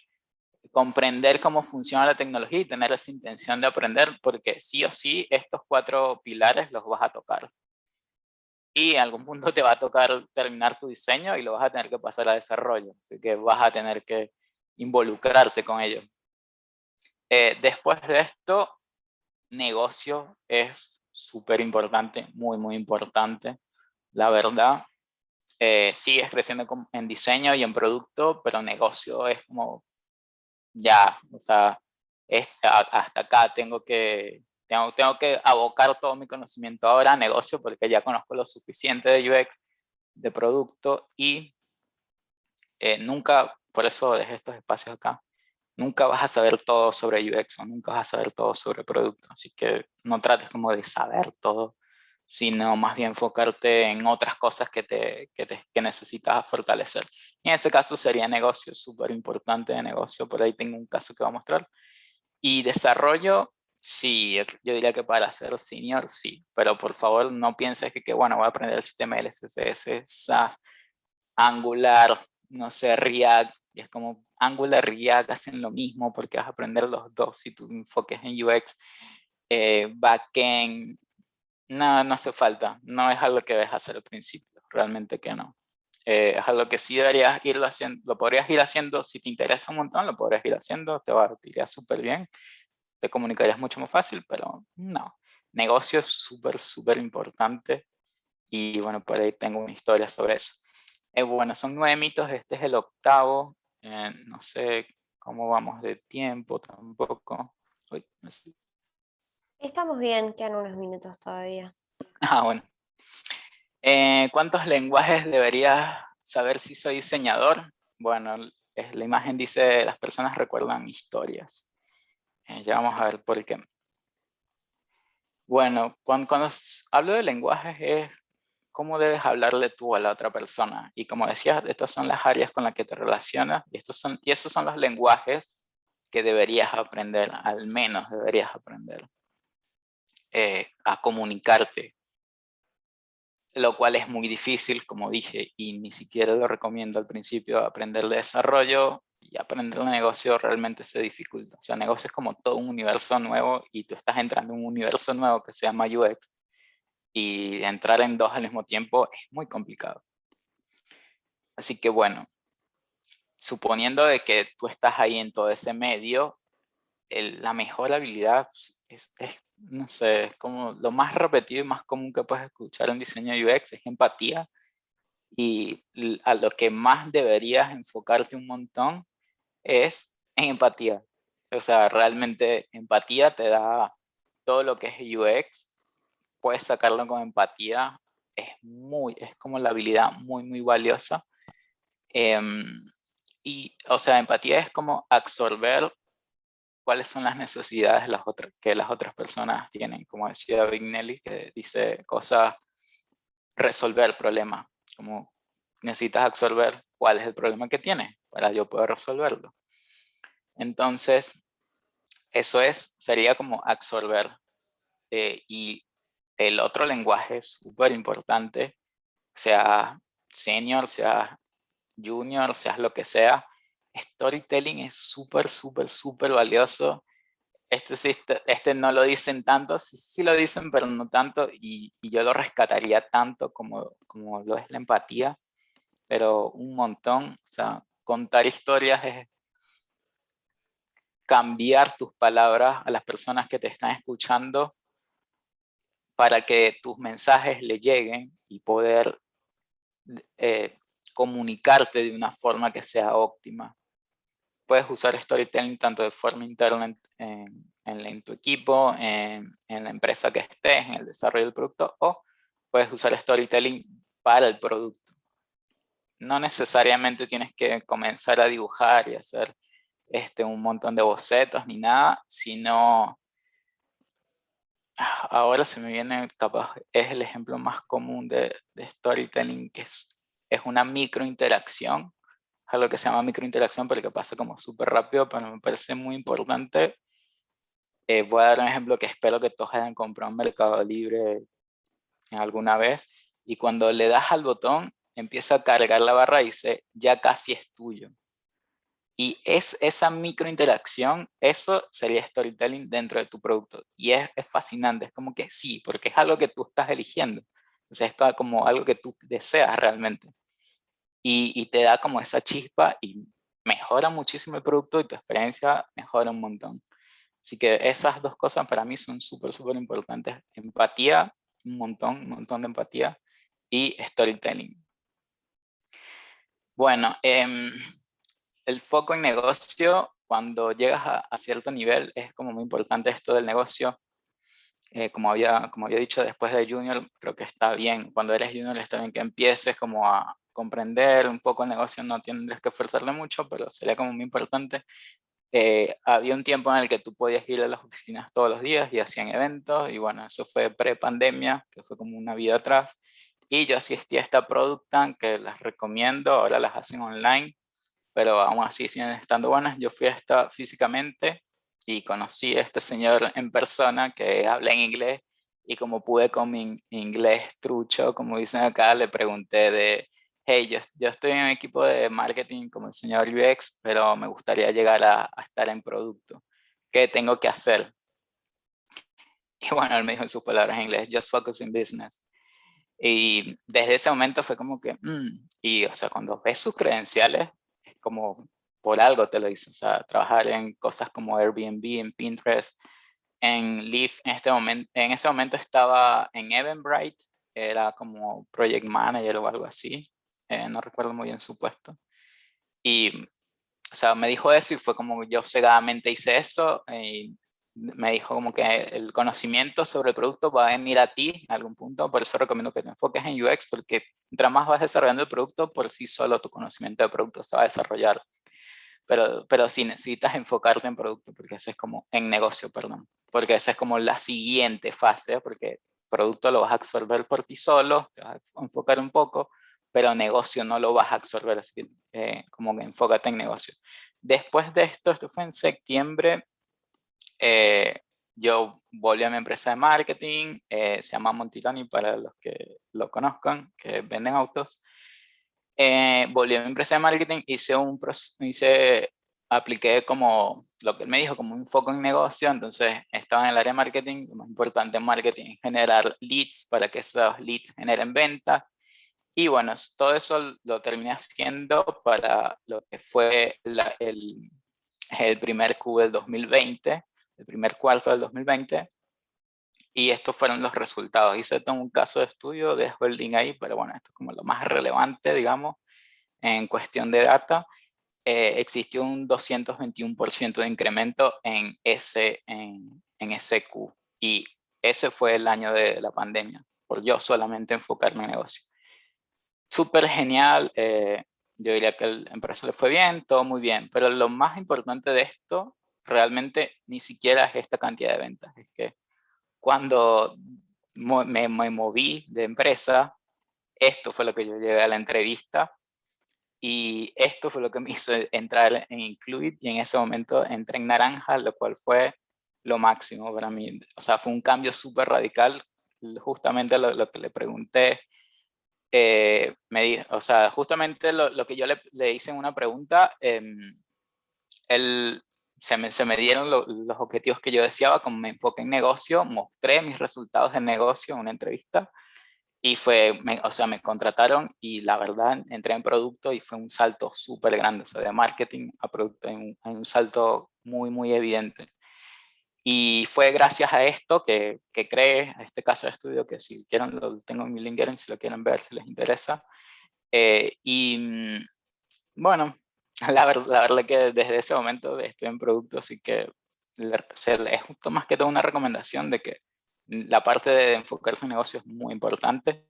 comprender cómo funciona la tecnología y tener esa intención de aprender, porque sí o sí estos 4 pilares los vas a tocar. Y en algún punto te va a tocar terminar tu diseño y lo vas a tener que pasar a desarrollo, así que vas a tener que involucrarte con ello. Después de esto, negocio es súper importante, muy, muy importante, la verdad. Sigues creciendo en diseño y en producto, pero negocio es como ya, o sea, hasta acá tengo que abocar todo mi conocimiento ahora a negocio porque ya conozco lo suficiente de UX, de producto y nunca, por eso dejé estos espacios acá, nunca vas a saber todo sobre UX o nunca vas a saber todo sobre producto, así que no trates como de saber todo, sino más bien enfocarte en otras cosas que necesitas fortalecer. Y en ese caso sería negocio, súper importante de negocio, por ahí tengo un caso que voy a mostrar. Y desarrollo, sí, yo diría que para ser senior, sí, pero por favor no pienses que bueno, voy a aprender el sistema LSS, SAS, Angular, no sé, React, y es como Angular, React hacen lo mismo porque vas a aprender los dos si tu enfoque es en UX, backend, no, no hace falta, no es algo que debes hacer al principio, realmente que no. Es algo que sí deberías irlo haciendo, lo podrías ir haciendo si te interesa un montón, lo podrías ir haciendo, te iría súper bien, te comunicarías mucho más fácil, pero no. Negocio es súper, súper importante y bueno, por ahí tengo una historia sobre eso. Bueno, son 9 mitos, este es el octavo, no sé cómo vamos de tiempo tampoco. Uy, no sé. Estamos bien, quedan unos minutos todavía. Bueno. ¿Cuántos lenguajes debería saber si soy diseñador? Bueno, la imagen dice, las personas recuerdan historias. Ya vamos a ver por qué. Bueno, cuando hablo de lenguajes es cómo debes hablarle tú a la otra persona. Y como decías, estas son las áreas con las que te relacionas y esos son los lenguajes que deberías aprender, al menos deberías aprender a comunicarte, lo cual es muy difícil, como dije, y ni siquiera lo recomiendo al principio. Aprender de desarrollo y aprender un negocio realmente se dificulta. O sea, negocio es como todo un universo nuevo y tú estás entrando en un universo nuevo que se llama UX y entrar en dos al mismo tiempo es muy complicado. Así que bueno, suponiendo de que tú estás ahí en todo ese medio, la mejor habilidad no sé, es como lo más repetido y más común que puedes escuchar en diseño UX es empatía. Y a lo que más deberías enfocarte un montón es en empatía. O sea, realmente empatía te da todo lo que es UX, puedes sacarlo con empatía, es como la habilidad muy, muy valiosa. Y, o sea, empatía es como absorber cuáles son las necesidades que las otras personas tienen. Como decía Vignelli, que dice cosas, resolver problemas, como necesitas absorber cuál es el problema que tienes para yo poder resolverlo. Entonces, sería como absorber. Y el otro lenguaje súper importante, sea senior, sea junior, sea lo que sea, storytelling es súper, súper, súper valioso. Este no lo dicen tanto, sí lo dicen, pero no tanto, y yo lo rescataría tanto como lo es la empatía, pero un montón. O sea, contar historias es cambiar tus palabras a las personas que te están escuchando para que tus mensajes le lleguen y poder comunicarte de una forma que sea óptima. Puedes usar storytelling tanto de forma interna en tu equipo, en la empresa que estés, en el desarrollo del producto, o puedes usar storytelling para el producto. No necesariamente tienes que comenzar a dibujar y hacer un montón de bocetos ni nada, sino ahora se me viene, capaz, es el ejemplo más común de storytelling, que es una microinteracción, algo que se llama microinteracción porque pasa como súper rápido, pero me parece muy importante. Voy a dar un ejemplo que espero que todos hayan comprado en Mercado Libre alguna vez, y cuando le das al botón, empieza a cargar la barra y dice, ya casi es tuyo. Y esa microinteracción, eso sería storytelling dentro de tu producto. Y es fascinante, es como que sí, porque es algo que tú estás eligiendo. O sea, es como algo que tú deseas realmente. Y te da como esa chispa y mejora muchísimo el producto y tu experiencia mejora un montón. Así que esas dos cosas para mí son súper, súper importantes. Empatía, un montón de empatía, y storytelling. Bueno, el foco en negocio, cuando llegas a cierto nivel, es como muy importante esto del negocio. Como había dicho, después de junior, creo que está bien. Cuando eres junior está bien que empieces como a comprender un poco el negocio, no tendrás que esforzarle mucho, pero sería como muy importante. Había un tiempo en el que tú podías ir a las oficinas todos los días y hacían eventos, y bueno, eso fue pre-pandemia, que fue como una vida atrás. Y yo asistí a esta Product Tank, que las recomiendo, ahora las hacen online, pero aún así siguen estando buenas. Yo fui a esta físicamente y conocí a este señor en persona que habla en inglés, y como pude con mi inglés trucho, como dicen acá, le pregunté de, hey, yo estoy en un equipo de marketing como el señor UX, pero me gustaría llegar a estar en producto. ¿Qué tengo que hacer? Y bueno, él me dijo en sus palabras en inglés, just focus in business. Y desde ese momento fue como que, y o sea, cuando ves sus credenciales, es como por algo te lo dice. O sea, trabajar en cosas como Airbnb, en Pinterest, en Leaf, en ese momento estaba en Eventbrite, era como project manager o algo así, no recuerdo muy bien su puesto. Y, o sea, me dijo eso y fue como yo cegadamente hice eso, y me dijo como que el conocimiento sobre el producto va a venir a ti en algún punto, por eso recomiendo que te enfoques en UX, porque mientras más vas desarrollando el producto, por sí solo tu conocimiento de producto se va a desarrollar. Pero sí necesitas enfocarte en producto, porque ese es como, en negocio, perdón, porque esa es como la siguiente fase, porque producto lo vas a absorber por ti solo, te vas a enfocar un poco, pero negocio no lo vas a absorber, así que como que enfócate en negocio. Después de esto fue en septiembre, yo volví a mi empresa de marketing, se llama Montiloni para los que lo conozcan, que venden autos. Volví a mi empresa de marketing, apliqué como lo que él me dijo, como un foco en negocio. Entonces estaba en el área de marketing. Lo más importante en marketing es generar leads para que esos leads generen ventas. Y bueno, todo eso lo terminé haciendo para lo que fue el primer Q del 2020, el primer cuarto del 2020. Y estos fueron los resultados. Hice todo un caso de estudio, dejo el link ahí, pero bueno, esto es como lo más relevante, digamos, en cuestión de data. Existió un 221% de incremento en ese Q. Y ese fue el año de la pandemia, por yo solamente enfocarme en negocio. Súper genial. Yo diría que a la empresa le fue bien, todo muy bien. Pero lo más importante de esto realmente ni siquiera es esta cantidad de ventas. Es que cuando me moví de empresa, esto fue lo que yo llevé a la entrevista, y esto fue lo que me hizo entrar en Incluid, y en ese momento entré en naranja, lo cual fue lo máximo para mí. O sea, fue un cambio súper radical. Justamente lo que le pregunté, o sea, justamente lo que yo le hice en una pregunta, se me dieron los objetivos que yo deseaba, como me enfoqué en negocio, mostré mis resultados de negocio en una entrevista, o sea, me contrataron y la verdad entré en producto y fue un salto súper grande, o sea, de marketing a producto, hay un salto muy, muy evidente. Y fue gracias a esto que creé este caso de estudio, que si quieren lo tengo en mi LinkedIn, si lo quieren ver, si les interesa. Bueno, la verdad que desde ese momento estoy en producto, así que es justo más que todo una recomendación de que la parte de enfocarse en negocios es muy importante.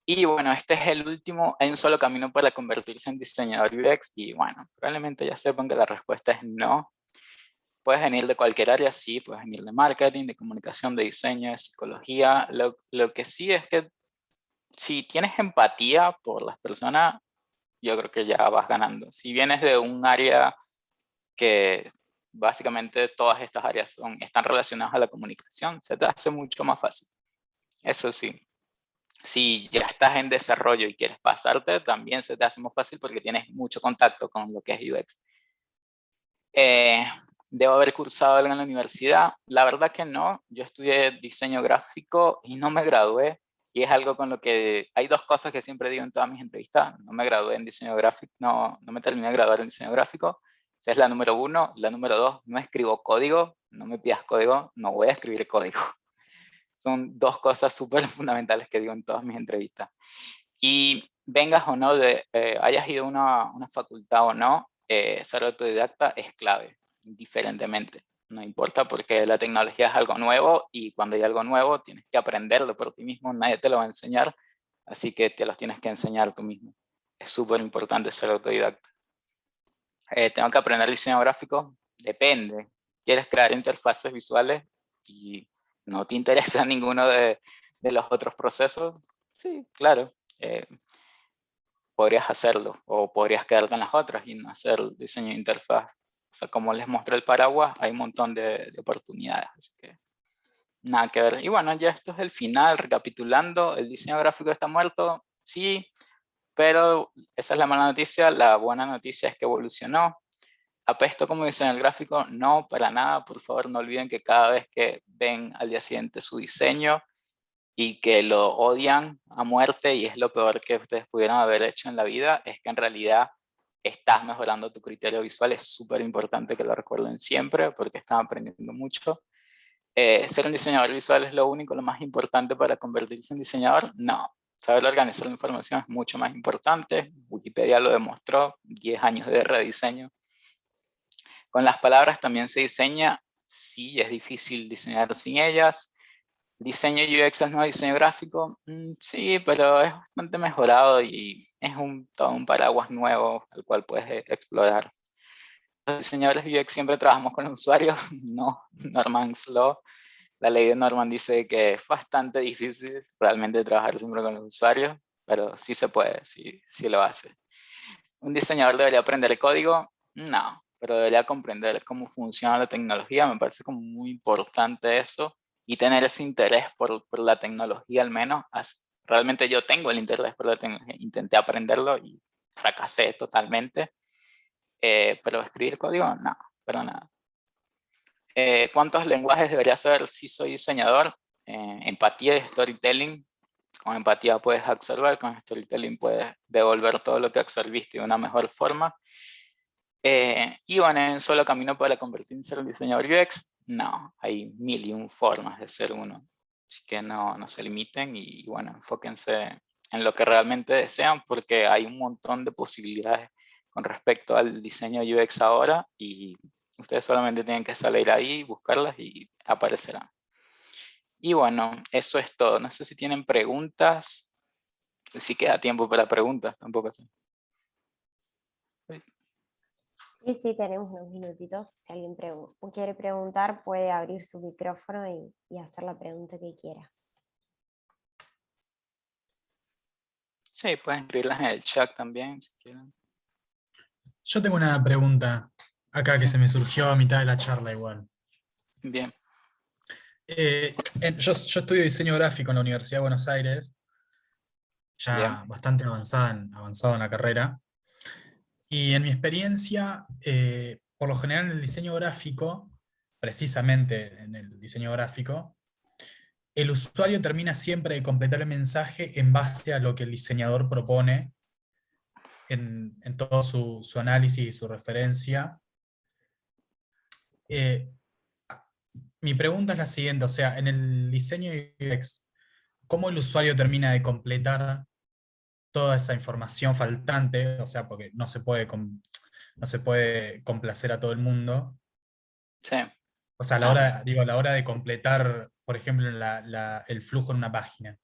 Y bueno, este es el último, hay un solo camino para convertirse en diseñador UX y bueno, probablemente ya sepan que la respuesta es no. Puedes venir de cualquier área, sí, puedes venir de marketing, de comunicación, de diseño, de psicología. Lo que sí es que si tienes empatía por las personas, yo creo que ya vas ganando. Si vienes de un área que básicamente todas estas áreas están relacionadas a la comunicación, se te hace mucho más fácil. Eso sí, si ya estás en desarrollo y quieres pasarte, también se te hace más fácil porque tienes mucho contacto con lo que es UX. Debo haber cursado algo en la universidad. La verdad que no. Yo estudié diseño gráfico y no me gradué. Y es algo con lo que hay dos cosas que siempre digo en todas mis entrevistas. No me gradué en diseño gráfico, no me terminé de graduar en diseño gráfico. Esa es la número uno. La número dos, no escribo código. No me pidas código, no voy a escribir código. Son dos cosas súper fundamentales que digo en todas mis entrevistas. Y vengas o no, hayas ido a una facultad o no, ser autodidacta es clave, indiferentemente. No importa porque la tecnología es algo nuevo y cuando hay algo nuevo tienes que aprenderlo por ti mismo, nadie te lo va a enseñar, así que te los tienes que enseñar tú mismo. Es súper importante ser autodidacta. Tengo que aprender diseño gráfico, depende. ¿Quieres crear interfaces visuales y no te interesa ninguno de los otros procesos? Sí, claro. Podrías hacerlo o podrías quedarte en las otras y no hacer diseño de interfaz. O sea, como les mostré el paraguas, hay un montón de oportunidades, así que nada que ver. Y bueno, ya esto es el final, recapitulando, el diseño gráfico está muerto, sí, pero esa es la mala noticia. La buena noticia es que evolucionó. ¿Apesto como diseñador gráfico? No, para nada. Por favor, no olviden que cada vez que ven al día siguiente su diseño y que lo odian a muerte y es lo peor que ustedes pudieran haber hecho en la vida, es que en realidad estás mejorando tu criterio visual. Es súper importante que lo recuerden siempre porque están aprendiendo mucho. ¿Ser un diseñador visual es lo único, lo más importante para convertirse en diseñador? No. Saber organizar la información es mucho más importante. Wikipedia lo demostró, 10 años de rediseño. Con las palabras también se diseña. Sí, es difícil diseñar sin ellas. Diseño UX es no diseño gráfico. Sí, pero es bastante mejorado y es todo un paraguas nuevo al cual puedes explorar. Los diseñadores UX siempre trabajamos con los usuarios. No, Norman's Law. La ley de Norman dice que es bastante difícil realmente trabajar siempre con los usuarios, pero sí se puede, sí lo hace. ¿Un diseñador debería aprender código? No, pero debería comprender cómo funciona la tecnología. Me parece como muy importante eso y tener ese interés por la tecnología al menos. Realmente yo tengo el interés por la tecnología, intenté aprenderlo y fracasé totalmente, pero escribir código, no, para nada. ¿Cuántos lenguajes debería saber si soy diseñador? Empatía y storytelling. Con empatía puedes absorber, con storytelling puedes devolver todo lo que absorbiste de una mejor forma. Y bueno, ¿en un solo camino para convertirse en diseñador UX? No, hay mil y un formas de ser uno. Así que no se limiten y bueno, enfóquense en lo que realmente desean porque hay un montón de posibilidades con respecto al diseño UX ahora y ustedes solamente tienen que salir ahí, buscarlas y aparecerán. Y bueno, eso es todo. No sé si tienen preguntas, si queda tiempo para preguntas, tampoco sé. Sí, tenemos unos minutitos. Si alguien quiere preguntar, puede abrir su micrófono y hacer la pregunta que quiera. Sí, pueden escribirlas en el chat también, si quieren. Yo tengo una pregunta acá que se me surgió a mitad de la charla igual. Bien. Yo estudio diseño gráfico en la Universidad de Buenos Aires, ya Bien. bastante avanzado en la carrera. Y en mi experiencia, por lo general en el diseño gráfico, precisamente en el diseño gráfico, el usuario termina siempre de completar el mensaje en base a lo que el diseñador propone en todo su análisis y su referencia. Eh, Mi pregunta es la siguiente, o sea, en el diseño UX, ¿cómo el usuario termina de completar toda esa información faltante? O sea, porque no se puede complacer a todo el mundo. Sí. O sea, Ah, a la hora de completar, por ejemplo, el flujo en una página.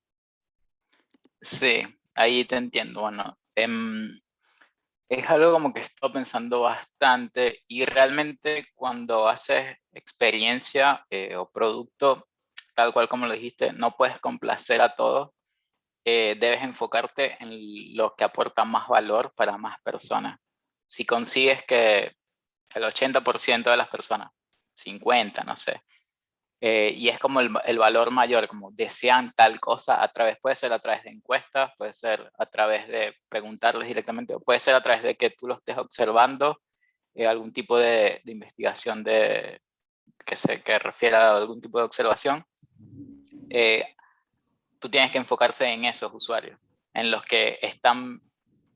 sí, ahí te entiendo. Bueno, es algo como que estoy pensando bastante y realmente cuando haces experiencia o producto, tal cual como lo dijiste, no puedes complacer a todos. Debes enfocarte en lo que aporta más valor para más personas. Si consigues que el 80% de las personas, 50, no sé, y es como el valor mayor, como desean tal cosa a través, puede ser a través de encuestas, puede ser a través de preguntarles directamente, o puede ser a través de que tú lo estés observando, algún tipo de investigación que refiera a algún tipo de observación. Tú tienes que enfocarse en esos usuarios, en los que están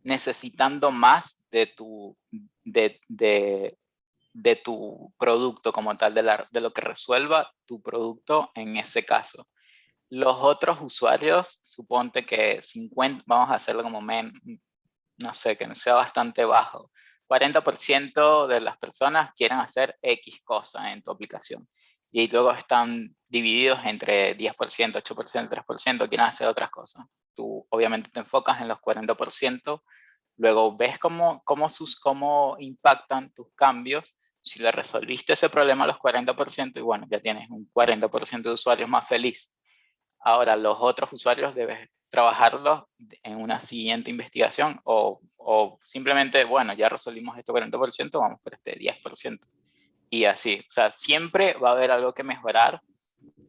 necesitando más de tu producto como tal, de lo que resuelva tu producto en ese caso. Los otros usuarios, suponte que 50, vamos a hacerlo como no sé, que sea bastante bajo. 40% de las personas quieren hacer X cosa en tu aplicación. Y luego están divididos entre 10%, 8%, 3%, quieren hacer otras cosas. Tú obviamente te enfocas en los 40%, luego ves cómo impactan tus cambios. Si le resolviste ese problema a los 40%, y bueno, ya tienes un 40% de usuarios más feliz. Ahora, los otros usuarios debes trabajarlos en una siguiente investigación o simplemente, bueno, ya resolvimos este 40%, vamos por este 10%. Y así, o sea, siempre va a haber algo que mejorar.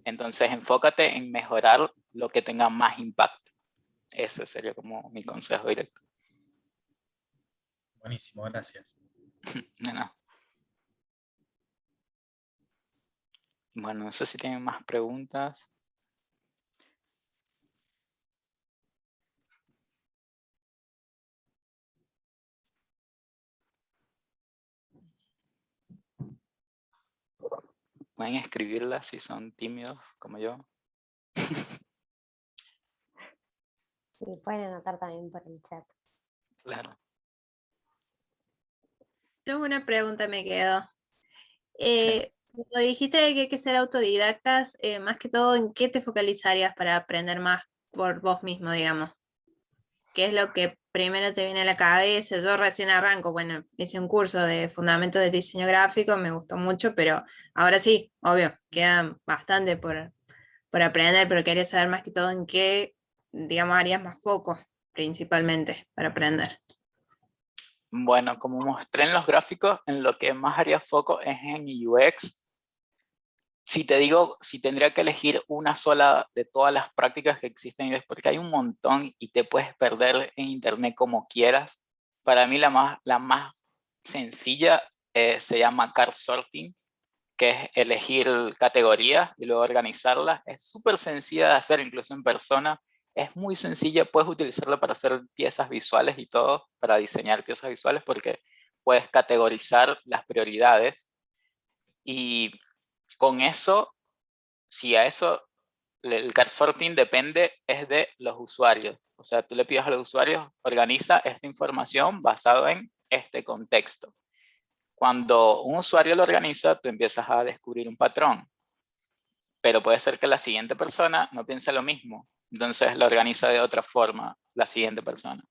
Entonces, enfócate en mejorar lo que tenga más impacto. Ese sería como mi consejo directo. Buenísimo, gracias. No. Bueno, no sé si tienen más preguntas. Pueden escribirlas si son tímidos como yo. Sí, pueden anotar también por el chat. Claro. Yo una pregunta me quedó. Sí. Cuando dijiste que hay que ser autodidactas, más que todo, ¿en qué te focalizarías para aprender más por vos mismo, digamos? ¿Qué es lo que primero te viene a la cabeza? Yo recién arranco, bueno, hice un curso de fundamentos de diseño gráfico, me gustó mucho, pero ahora sí, obvio, queda bastante por aprender, pero quería saber más que todo en qué, digamos, harías más foco principalmente para aprender. Bueno, como mostré en los gráficos, en lo que más haría foco es en UX. Si te digo, si tendría que elegir una sola de todas las prácticas que existen en UX, porque hay un montón y te puedes perder en internet como quieras. Para mí la más sencilla se llama card sorting, que es elegir categorías y luego organizarlas. Es súper sencilla de hacer, incluso en persona. Es muy sencilla, puedes utilizarla para hacer piezas visuales y todo, para diseñar piezas visuales, porque puedes categorizar las prioridades. Y con eso, si a eso, el card sorting depende, es de los usuarios. O sea, tú le pides a los usuarios, organiza esta información basado en este contexto. Cuando un usuario lo organiza, tú empiezas a descubrir un patrón, pero puede ser que la siguiente persona no piense lo mismo, entonces lo organiza de otra forma la siguiente persona.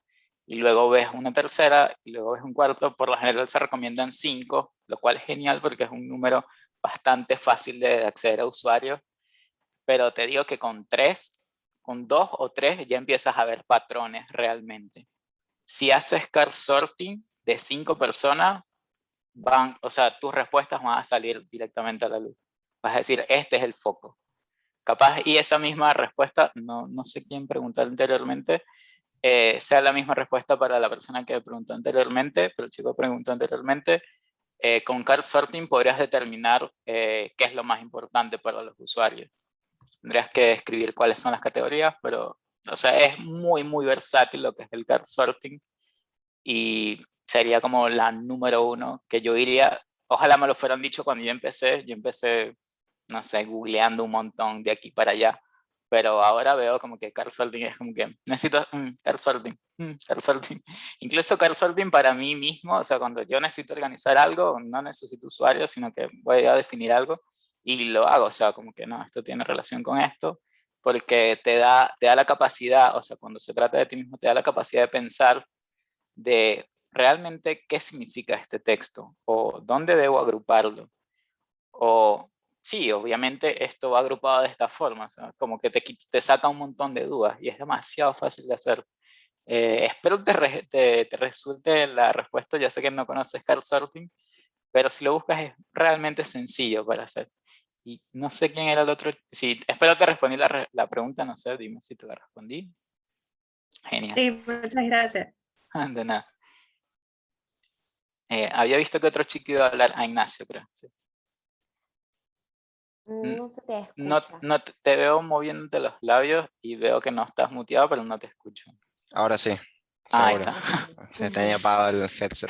Y luego ves una tercera, y luego ves un cuarto, por lo general se recomiendan 5, lo cual es genial porque es un número bastante fácil de acceder a usuarios, pero te digo que con 3, con 2 o 3 ya empiezas a ver patrones realmente. Si haces card sorting de 5 personas, o sea, tus respuestas van a salir directamente a la luz. Vas a decir, este es el foco. Capaz, y esa misma respuesta, no sé quién preguntó anteriormente, sea la misma respuesta para la persona que preguntó anteriormente, pero el chico preguntó anteriormente. Con card sorting podrías determinar qué es lo más importante para los usuarios. tendrías que escribir cuáles son las categorías, pero, o sea, es muy, muy versátil lo que es el card sorting, y sería como la número uno que yo diría. Ojalá me lo fueran dicho cuando yo empecé, no sé, googleando un montón de aquí para allá, pero ahora veo como que card sorting es como que necesito card sorting, card sorting. Incluso card sorting para mí mismo, o sea, cuando yo necesito organizar algo, no necesito usuarios, sino que voy a definir algo y lo hago, o sea, como que no, esto tiene relación con esto, porque te da la capacidad, o sea, cuando se trata de ti mismo, te da la capacidad de pensar de realmente qué significa este texto o dónde debo agruparlo. O sí, obviamente esto va agrupado de esta forma, o sea, como que te saca un montón de dudas y es demasiado fácil de hacer. Espero te resulte la respuesta. Ya sé que no conoces card sorting, pero si lo buscas es realmente sencillo para hacer. Y no sé quién era el otro. Sí, espero te respondí la pregunta, no sé, dime si te la respondí. Genial. Sí, muchas gracias. De nada. Había visto que otro chico iba a hablar, a Ignacio, creo. Sí. No se te No, escucha. no te veo moviéndote los labios y veo que no estás muteado, pero no te escucho. Ahora sí, Ahí seguro. está. Se tenía apagado el headset.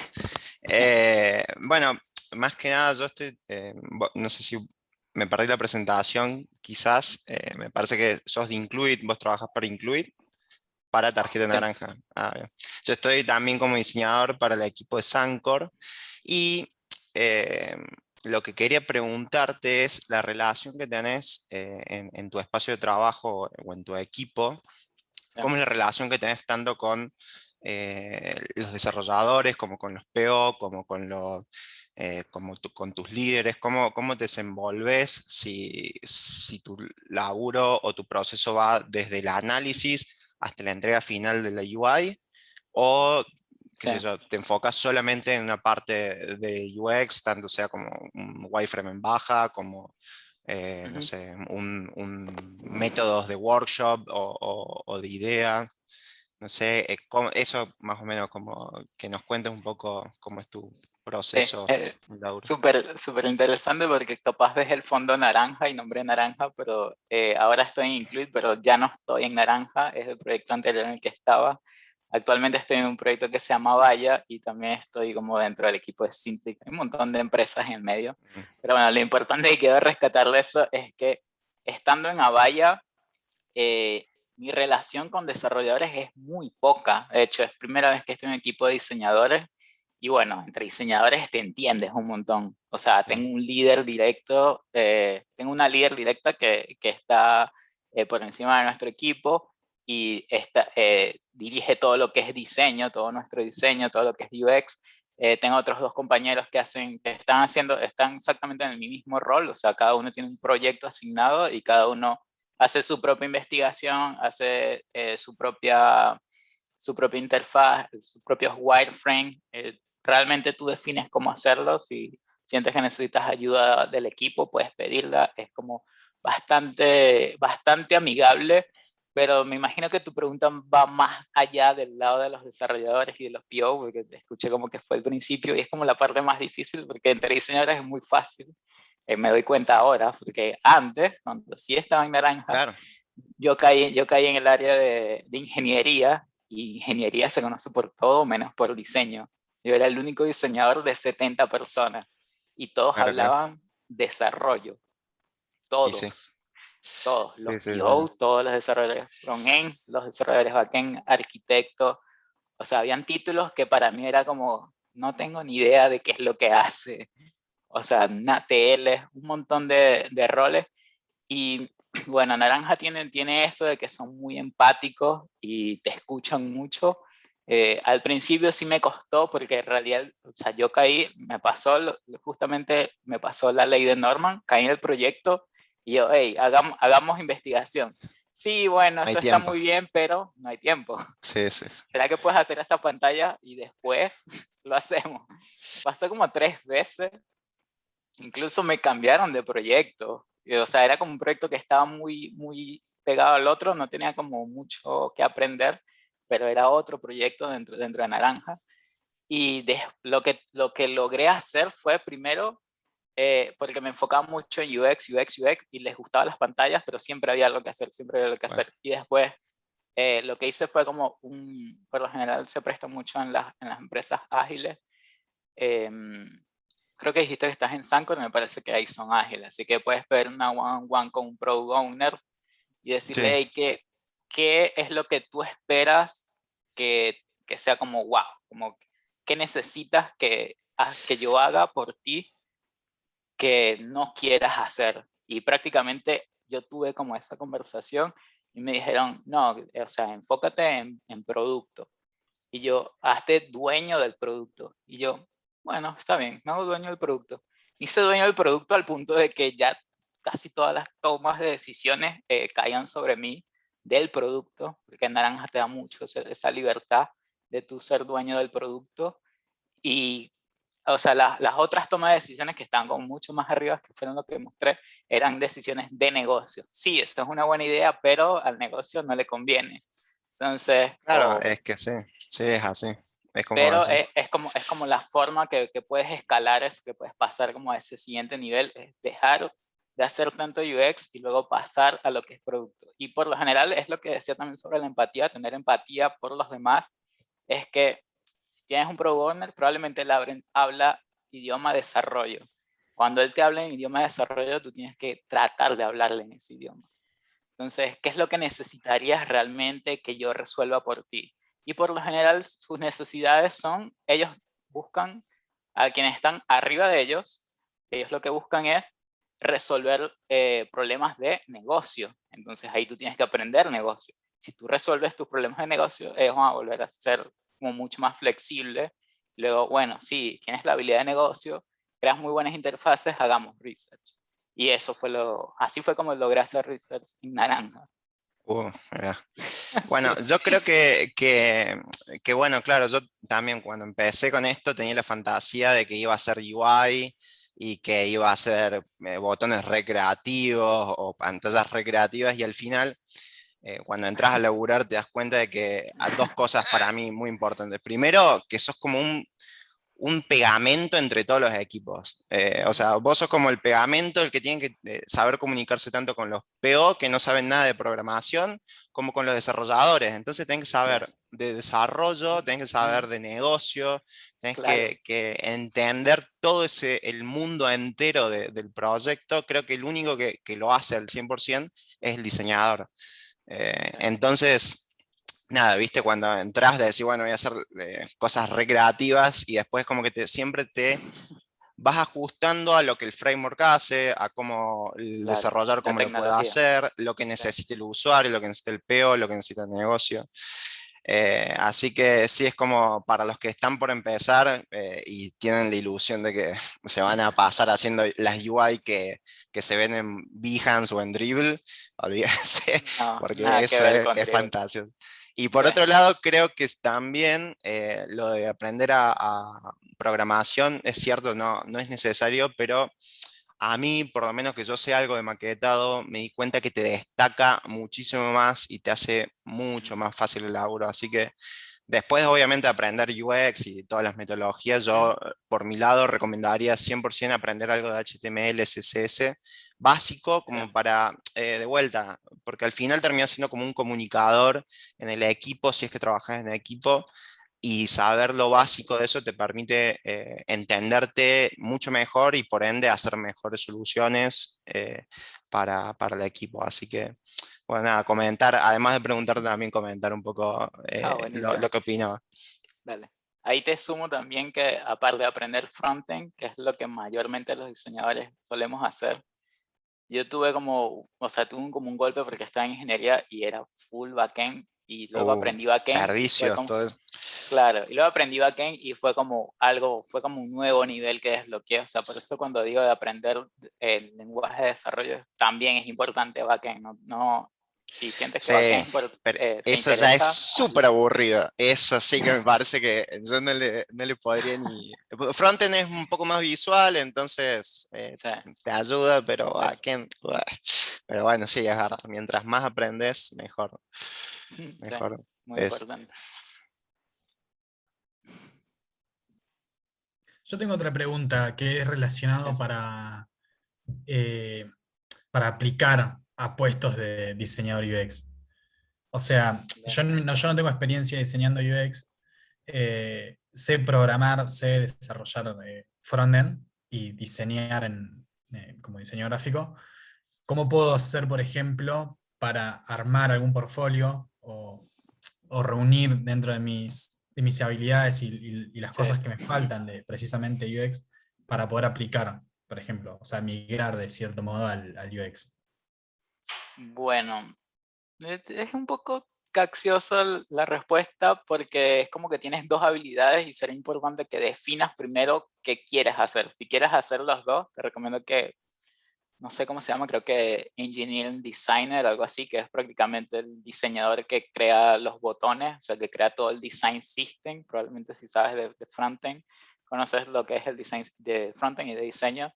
Bueno, más que nada yo estoy, no sé si me perdí la presentación, quizás, me parece que sos de Incluit, vos trabajas para Incluit, para tarjeta naranja. Bien. Yo estoy también como diseñador para el equipo de Sancor y lo que quería preguntarte es la relación que tenés en tu espacio de trabajo o en tu equipo. ¿Cómo es la relación que tenés tanto con los desarrolladores, como con los PO, como con, con tus líderes? ¿Cómo te desenvolves si tu laburo o tu proceso va desde el análisis hasta la entrega final de la UI? ¿O qué sé Sí. yo, te enfocas solamente en una parte de UX, tanto sea como un wireframe en baja, como no sé, métodos de workshop o de idea? No sé, eso más o menos como que nos cuentes un poco cómo es tu Sí, proceso, Laura. súper interesante porque capaz ves el fondo naranja y nombré naranja, pero ahora estoy en Include, pero ya no estoy en naranja, es el proyecto anterior en el que estaba. Actualmente estoy en un proyecto que se llama Vaya y también estoy como dentro del equipo de Cintiq. Hay un montón de empresas en el medio, pero bueno, lo importante que quiero rescatar de eso es que estando en Avaya, mi relación con desarrolladores es muy poca. De hecho, es primera vez que estoy en un equipo de diseñadores y bueno, entre diseñadores te entiendes un montón. O sea, tengo un líder directo, tengo una líder directa que está por encima de nuestro equipo y dirige todo lo que es diseño, todo nuestro diseño, todo lo que es UX. Tengo otros dos compañeros que están exactamente en el mismo rol, o sea, cada uno tiene un proyecto asignado y cada uno hace su propia investigación, hace su propia interfaz, sus propios wireframes. Realmente tú defines cómo hacerlo. Si sientes que necesitas ayuda del equipo, puedes pedirla. Es como bastante amigable, pero me imagino que tu pregunta va más allá del lado de los desarrolladores y de los PO, porque te escuché como que fue el principio y es como la parte más difícil, porque entre diseñadores es muy fácil. Me doy cuenta ahora, porque antes, cuando sí estaba en naranja, Claro. yo caí en el área de ingeniería, y ingeniería se conoce por todo menos por diseño. Yo era el único diseñador de 70 personas y todos Claro, claro. hablaban desarrollo, Y sí, todos, sí, los sí, sí. PO, todos los desarrolladores front-end, los desarrolladores back-end, arquitectos. O sea, habían títulos que para mí era como, no tengo ni idea de qué es lo que hace. O sea, TL, un montón de roles. Y bueno, Naranja tiene eso de que son muy empáticos y te escuchan mucho. Al principio sí me costó porque en realidad, o sea, yo caí, justamente me pasó la ley de Norman, caí en el proyecto y yo, hey, hagamos investigación. Sí, bueno, No hay eso está tiempo. muy bien, pero no hay tiempo. Sí, sí. ¿Será que puedes hacer esta pantalla y después lo hacemos? Pasó como 3 veces. Incluso me cambiaron de proyecto. O sea, era como un proyecto que estaba muy pegado al otro, no tenía como mucho que aprender, pero era otro proyecto dentro de Naranja. Y lo que logré hacer fue primero porque me enfocaba mucho en UX, UX, y les gustaban las pantallas, pero siempre había algo que hacer, siempre había algo que hacer. Y después lo que hice fue como por lo general se presta mucho en las empresas ágiles. Creo que dijiste que estás en Sancor, me parece que ahí son ágiles, así que puedes ver una one-on-one con un product owner y decirle, Sí. hey, ¿qué es lo que tú esperas que sea como wow? Como, ¿qué necesitas que yo haga por ti que no quieras hacer? Y prácticamente yo tuve como esa conversación y me dijeron, no, o sea, enfócate en producto. Y yo, hazte dueño del producto. Y yo, bueno, está bien, me hago dueño del producto. Me hice dueño del producto al punto de que ya casi todas las tomas de decisiones caían sobre mí del producto, porque Naranja te da mucho esa libertad de tú ser dueño del producto. Y, o sea, las otras tomas de decisiones que estaban como mucho más arriba, que fueron lo que mostré, eran decisiones de negocio. Sí, esto es una buena idea, pero al negocio no le conviene. Entonces, Claro, es que sí, sí, es así. Es como pero eso. es como la forma que puedes escalar eso, que puedes pasar como a ese siguiente nivel, es dejar de hacer tanto UX y luego pasar a lo que es producto. Y por lo general es lo que decía también sobre la empatía, tener empatía por los demás, es que si tienes un product owner, probablemente él habla idioma desarrollo. Cuando él te habla en idioma desarrollo, tú tienes que tratar de hablarle en ese idioma. Entonces, ¿qué es lo que necesitarías realmente que yo resuelva por ti? Y por lo general sus necesidades son, ellos buscan a quienes están arriba de ellos lo que buscan es resolver problemas de negocio. Entonces ahí tú tienes que aprender negocio. Si tú resuelves tus problemas de negocio, ellos van a volver a ser como mucho más flexibles. Luego, bueno, sí, tienes la habilidad de negocio, creas muy buenas interfaces, hagamos research. Y eso fue así fue como logré hacer research en Naranja. Mirá. Bueno, Sí. yo creo que, bueno, claro, yo también cuando empecé con esto tenía la fantasía de que iba a ser UI y que iba a ser botones recreativos o pantallas recreativas y al final, cuando entras a laburar te das cuenta de que hay dos cosas para mí muy importantes. Primero, que sos como un pegamento entre todos los equipos. O sea, vos sos como el pegamento, el que tiene que saber comunicarse tanto con los PO que no saben nada de programación, como con los desarrolladores. Entonces tenés que saber de desarrollo, tenés que saber de negocio, tenés Claro. que entender todo el mundo entero del proyecto. Creo que el único que lo hace al 100% es el diseñador. Entonces, nada, viste, cuando entras de decir, bueno, voy a hacer cosas recreativas y después como que siempre te vas ajustando a lo que el framework hace, a cómo el Claro, desarrollador la cómo lo puede tecnología. hacer, lo que Claro. necesite el usuario, lo que necesita el PO, lo que necesita el negocio. Así que sí, es como para los que están por empezar y tienen la ilusión de que se van a pasar haciendo las UI que se ven en Behance o en Dribble, olvídense, No, porque nada que eso ver con es Dribble. fantástico. Y por Sí, otro lado, creo que también lo de aprender a programación es cierto, no es necesario, pero a mí, por lo menos que yo sé algo de maquetado, me di cuenta que te destaca muchísimo más y te hace mucho más fácil el laburo. Así que después, obviamente, de aprender UX y todas las metodologías, yo por mi lado recomendaría 100% aprender algo de HTML, CSS básico sí, como para, de vuelta, porque al final termina siendo como un comunicador en el equipo, si es que trabajas en equipo, y saber lo básico de eso te permite entenderte mucho mejor y por ende hacer mejores soluciones para el equipo. Así que, bueno, nada, comentar, además de preguntar, también comentar un poco buenísimo. lo que opinaba. Dale. Ahí te sumo también que aparte de aprender frontend, que es lo que mayormente los diseñadores solemos hacer, yo tuve como, o sea, tuve como un golpe porque estaba en ingeniería y era full backend y luego aprendí backend y fue Servicios, como, todo eso. claro, y luego aprendí backend y fue como algo, fue como un nuevo nivel que desbloqueé, o sea, por eso cuando digo de aprender el lenguaje de desarrollo también es importante backend, no, si sientes que Sí, backend pero te eso ya es interesa, súper hazlo. aburrido. Eso sí que me parece que yo no le podría ni... Frontend es un poco más visual, entonces Sí, te ayuda, pero claro. backend, buah. Pero bueno, sí, es verdad. Mientras más aprendes, mejor. Sí, Mejor muy es. importante. Yo tengo otra pregunta que es relacionado para aplicar a puestos de diseñador UX. O sea, yo no tengo experiencia diseñando UX, sé programar, sé desarrollar frontend y diseñar como diseño gráfico. ¿Cómo puedo hacer, por ejemplo, para armar algún portfolio o reunir dentro de mis habilidades y las Sí. cosas que me faltan de precisamente UX para poder aplicar, por ejemplo, o sea, migrar de cierto modo al UX? Bueno, es un poco capciosa la respuesta porque es como que tienes dos habilidades y será importante que definas primero qué quieres hacer. Si quieres hacer los dos, te recomiendo que, no sé cómo se llama, creo que Engineering Designer, algo así, que es prácticamente el diseñador que crea los botones, o sea, que crea todo el design system. Probablemente si sabes de frontend, conoces lo que es el design de frontend y de diseño.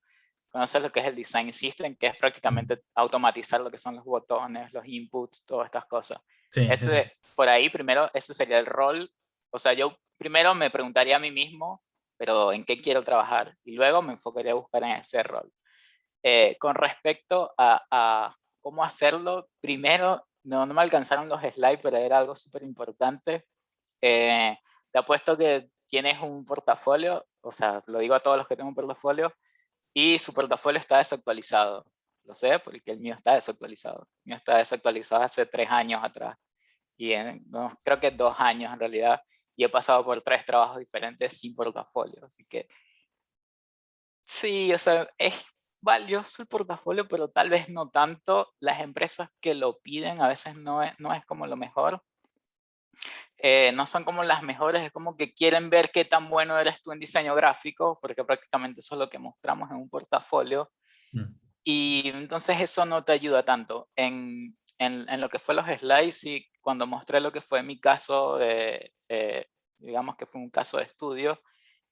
Conocer lo que es el design system, que es prácticamente automatizar lo que son los botones, los inputs, todas estas cosas. Sí, eso. Por ahí primero, ese sería el rol. O sea, yo primero me preguntaría a mí mismo, pero ¿en qué quiero trabajar? Y luego me enfocaría a buscar en ese rol. Con respecto a cómo hacerlo, primero, no me alcanzaron los slides, pero era algo súper importante. Te apuesto que tienes un portafolio, o sea, lo digo a todos los que tengo un portafolio, y su portafolio está desactualizado. Lo sé porque el mío está desactualizado. El mío está desactualizado hace 3 años atrás. Y no, creo que 2 años en realidad. Y he pasado por 3 trabajos diferentes sin portafolio. Así que sí, o sea, es valioso el portafolio, pero tal vez no tanto. Las empresas que lo piden a veces no es como lo mejor. No son como las mejores, es como que quieren ver qué tan bueno eres tú en diseño gráfico, porque prácticamente eso es lo que mostramos en un portafolio. Mm. Y entonces eso no te ayuda tanto. En lo que fue los slides y cuando mostré lo que fue mi caso, digamos que fue un caso de estudio,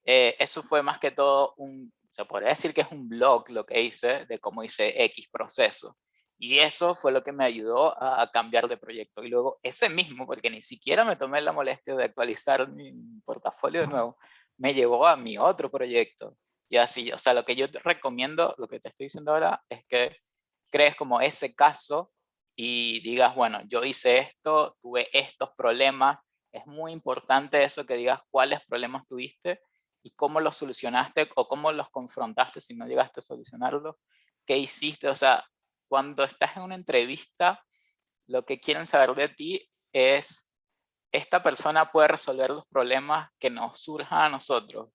eso fue más que todo se podría decir que es un blog lo que hice de cómo hice X proceso. Y eso fue lo que me ayudó a cambiar de proyecto. Y luego ese mismo, porque ni siquiera me tomé la molestia de actualizar mi portafolio de nuevo, me llevó a mi otro proyecto. Y así, o sea, lo que yo te recomiendo, lo que te estoy diciendo ahora, es que crees como ese caso y digas, bueno, yo hice esto, tuve estos problemas. Es muy importante eso que digas cuáles problemas tuviste y cómo los solucionaste o cómo los confrontaste si no llegaste a solucionarlo. ¿Qué hiciste? O sea, cuando estás en una entrevista, lo que quieren saber de ti es, esta persona puede resolver los problemas que nos surjan a nosotros.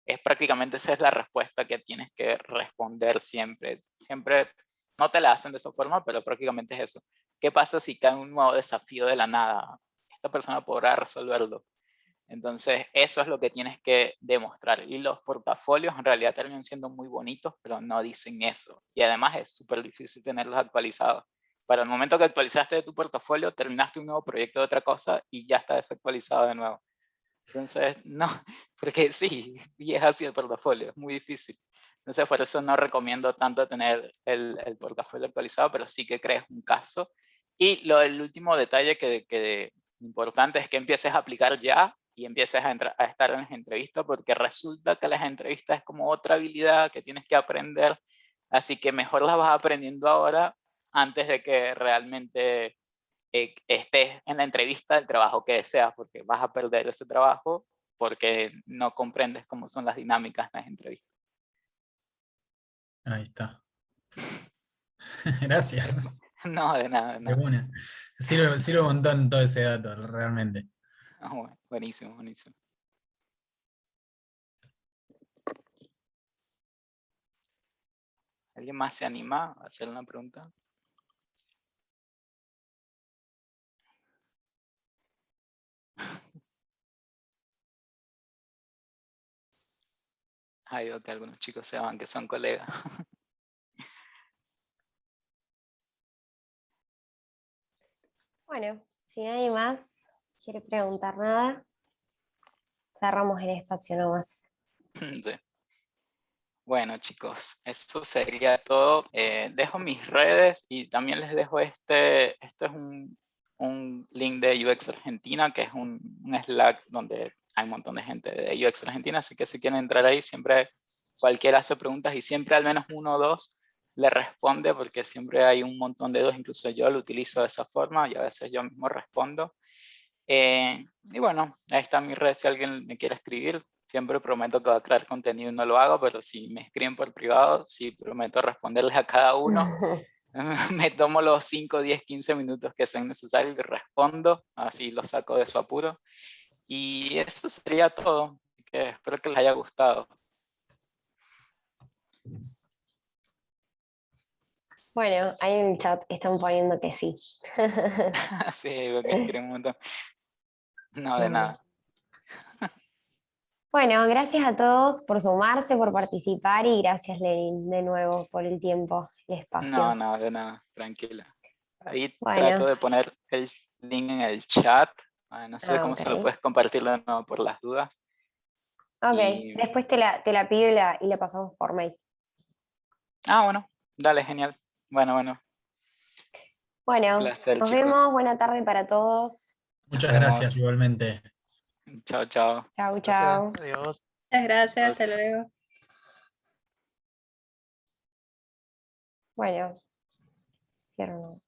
Es prácticamente esa es la respuesta que tienes que responder siempre. Siempre no te la hacen de esa forma, pero prácticamente es eso. ¿Qué pasa si cae un nuevo desafío de la nada? Esta persona podrá resolverlo. Entonces, eso es lo que tienes que demostrar. Y los portafolios en realidad terminan siendo muy bonitos, pero no dicen eso. Y además es súper difícil tenerlos actualizados. Para el momento que actualizaste tu portafolio, terminaste un nuevo proyecto de otra cosa y ya está desactualizado de nuevo. Entonces, no, porque sí, y es así el portafolio, es muy difícil. Entonces, por eso no recomiendo tanto tener el portafolio actualizado, pero sí que crees un caso. Y el último detalle que importante es que empieces a aplicar ya y empieces a estar en las entrevistas, porque resulta que las entrevistas es como otra habilidad que tienes que aprender, así que mejor las vas aprendiendo ahora antes de que realmente estés en la entrevista del trabajo que deseas, porque vas a perder ese trabajo porque no comprendes cómo son las dinámicas en las entrevistas. Ahí está. Gracias. No, de nada, de De nada. una. Sirve un montón todo ese dato, realmente. Bueno, buenísimo, buenísimo. ¿Alguien más se anima a hacer una pregunta? Ay, veo que algunos chicos se van, que son colegas. Bueno, si nadie más quiere preguntar nada, cerramos el espacio nomás. Sí. Bueno, chicos, eso sería todo. Dejo mis redes y también les dejo este es un link de UX Argentina, que es un Slack donde hay un montón de gente de UX Argentina, así que si quieren entrar ahí, siempre cualquiera hace preguntas y siempre al menos uno o dos le responde, porque siempre hay un montón de dudas, incluso yo lo utilizo de esa forma y a veces yo mismo respondo. Y bueno, ahí está mi red si alguien me quiere escribir. Siempre prometo que va a crear contenido y no lo hago, pero si me escriben por privado, sí prometo responderles a cada uno. Me tomo los 5, 10, 15 minutos que sean necesarios y respondo, así los saco de su apuro. Y eso sería todo. Así que espero que les haya gustado. Bueno, ahí en el chat están poniendo que sí. Sí, veo que escriben un montón. No, de nada. Bueno, gracias a todos por sumarse, por participar y gracias, Lenin, de nuevo por el tiempo, el espacio. No, de nada, tranquila. Ahí Bueno. trato de poner el link en el chat. No sé cómo se lo Ok. puedes compartir de nuevo por las dudas. Ok, Y- después te la pido y la pasamos por mail. bueno, dale, genial. Bueno, Bueno, placer, nos chicos. vemos, buena tarde para todos. Muchas Nos gracias vemos. igualmente. Chao, chao. Chau, Gracias, chau. adiós. Muchas gracias, hasta Adiós. luego. Bueno, cierro.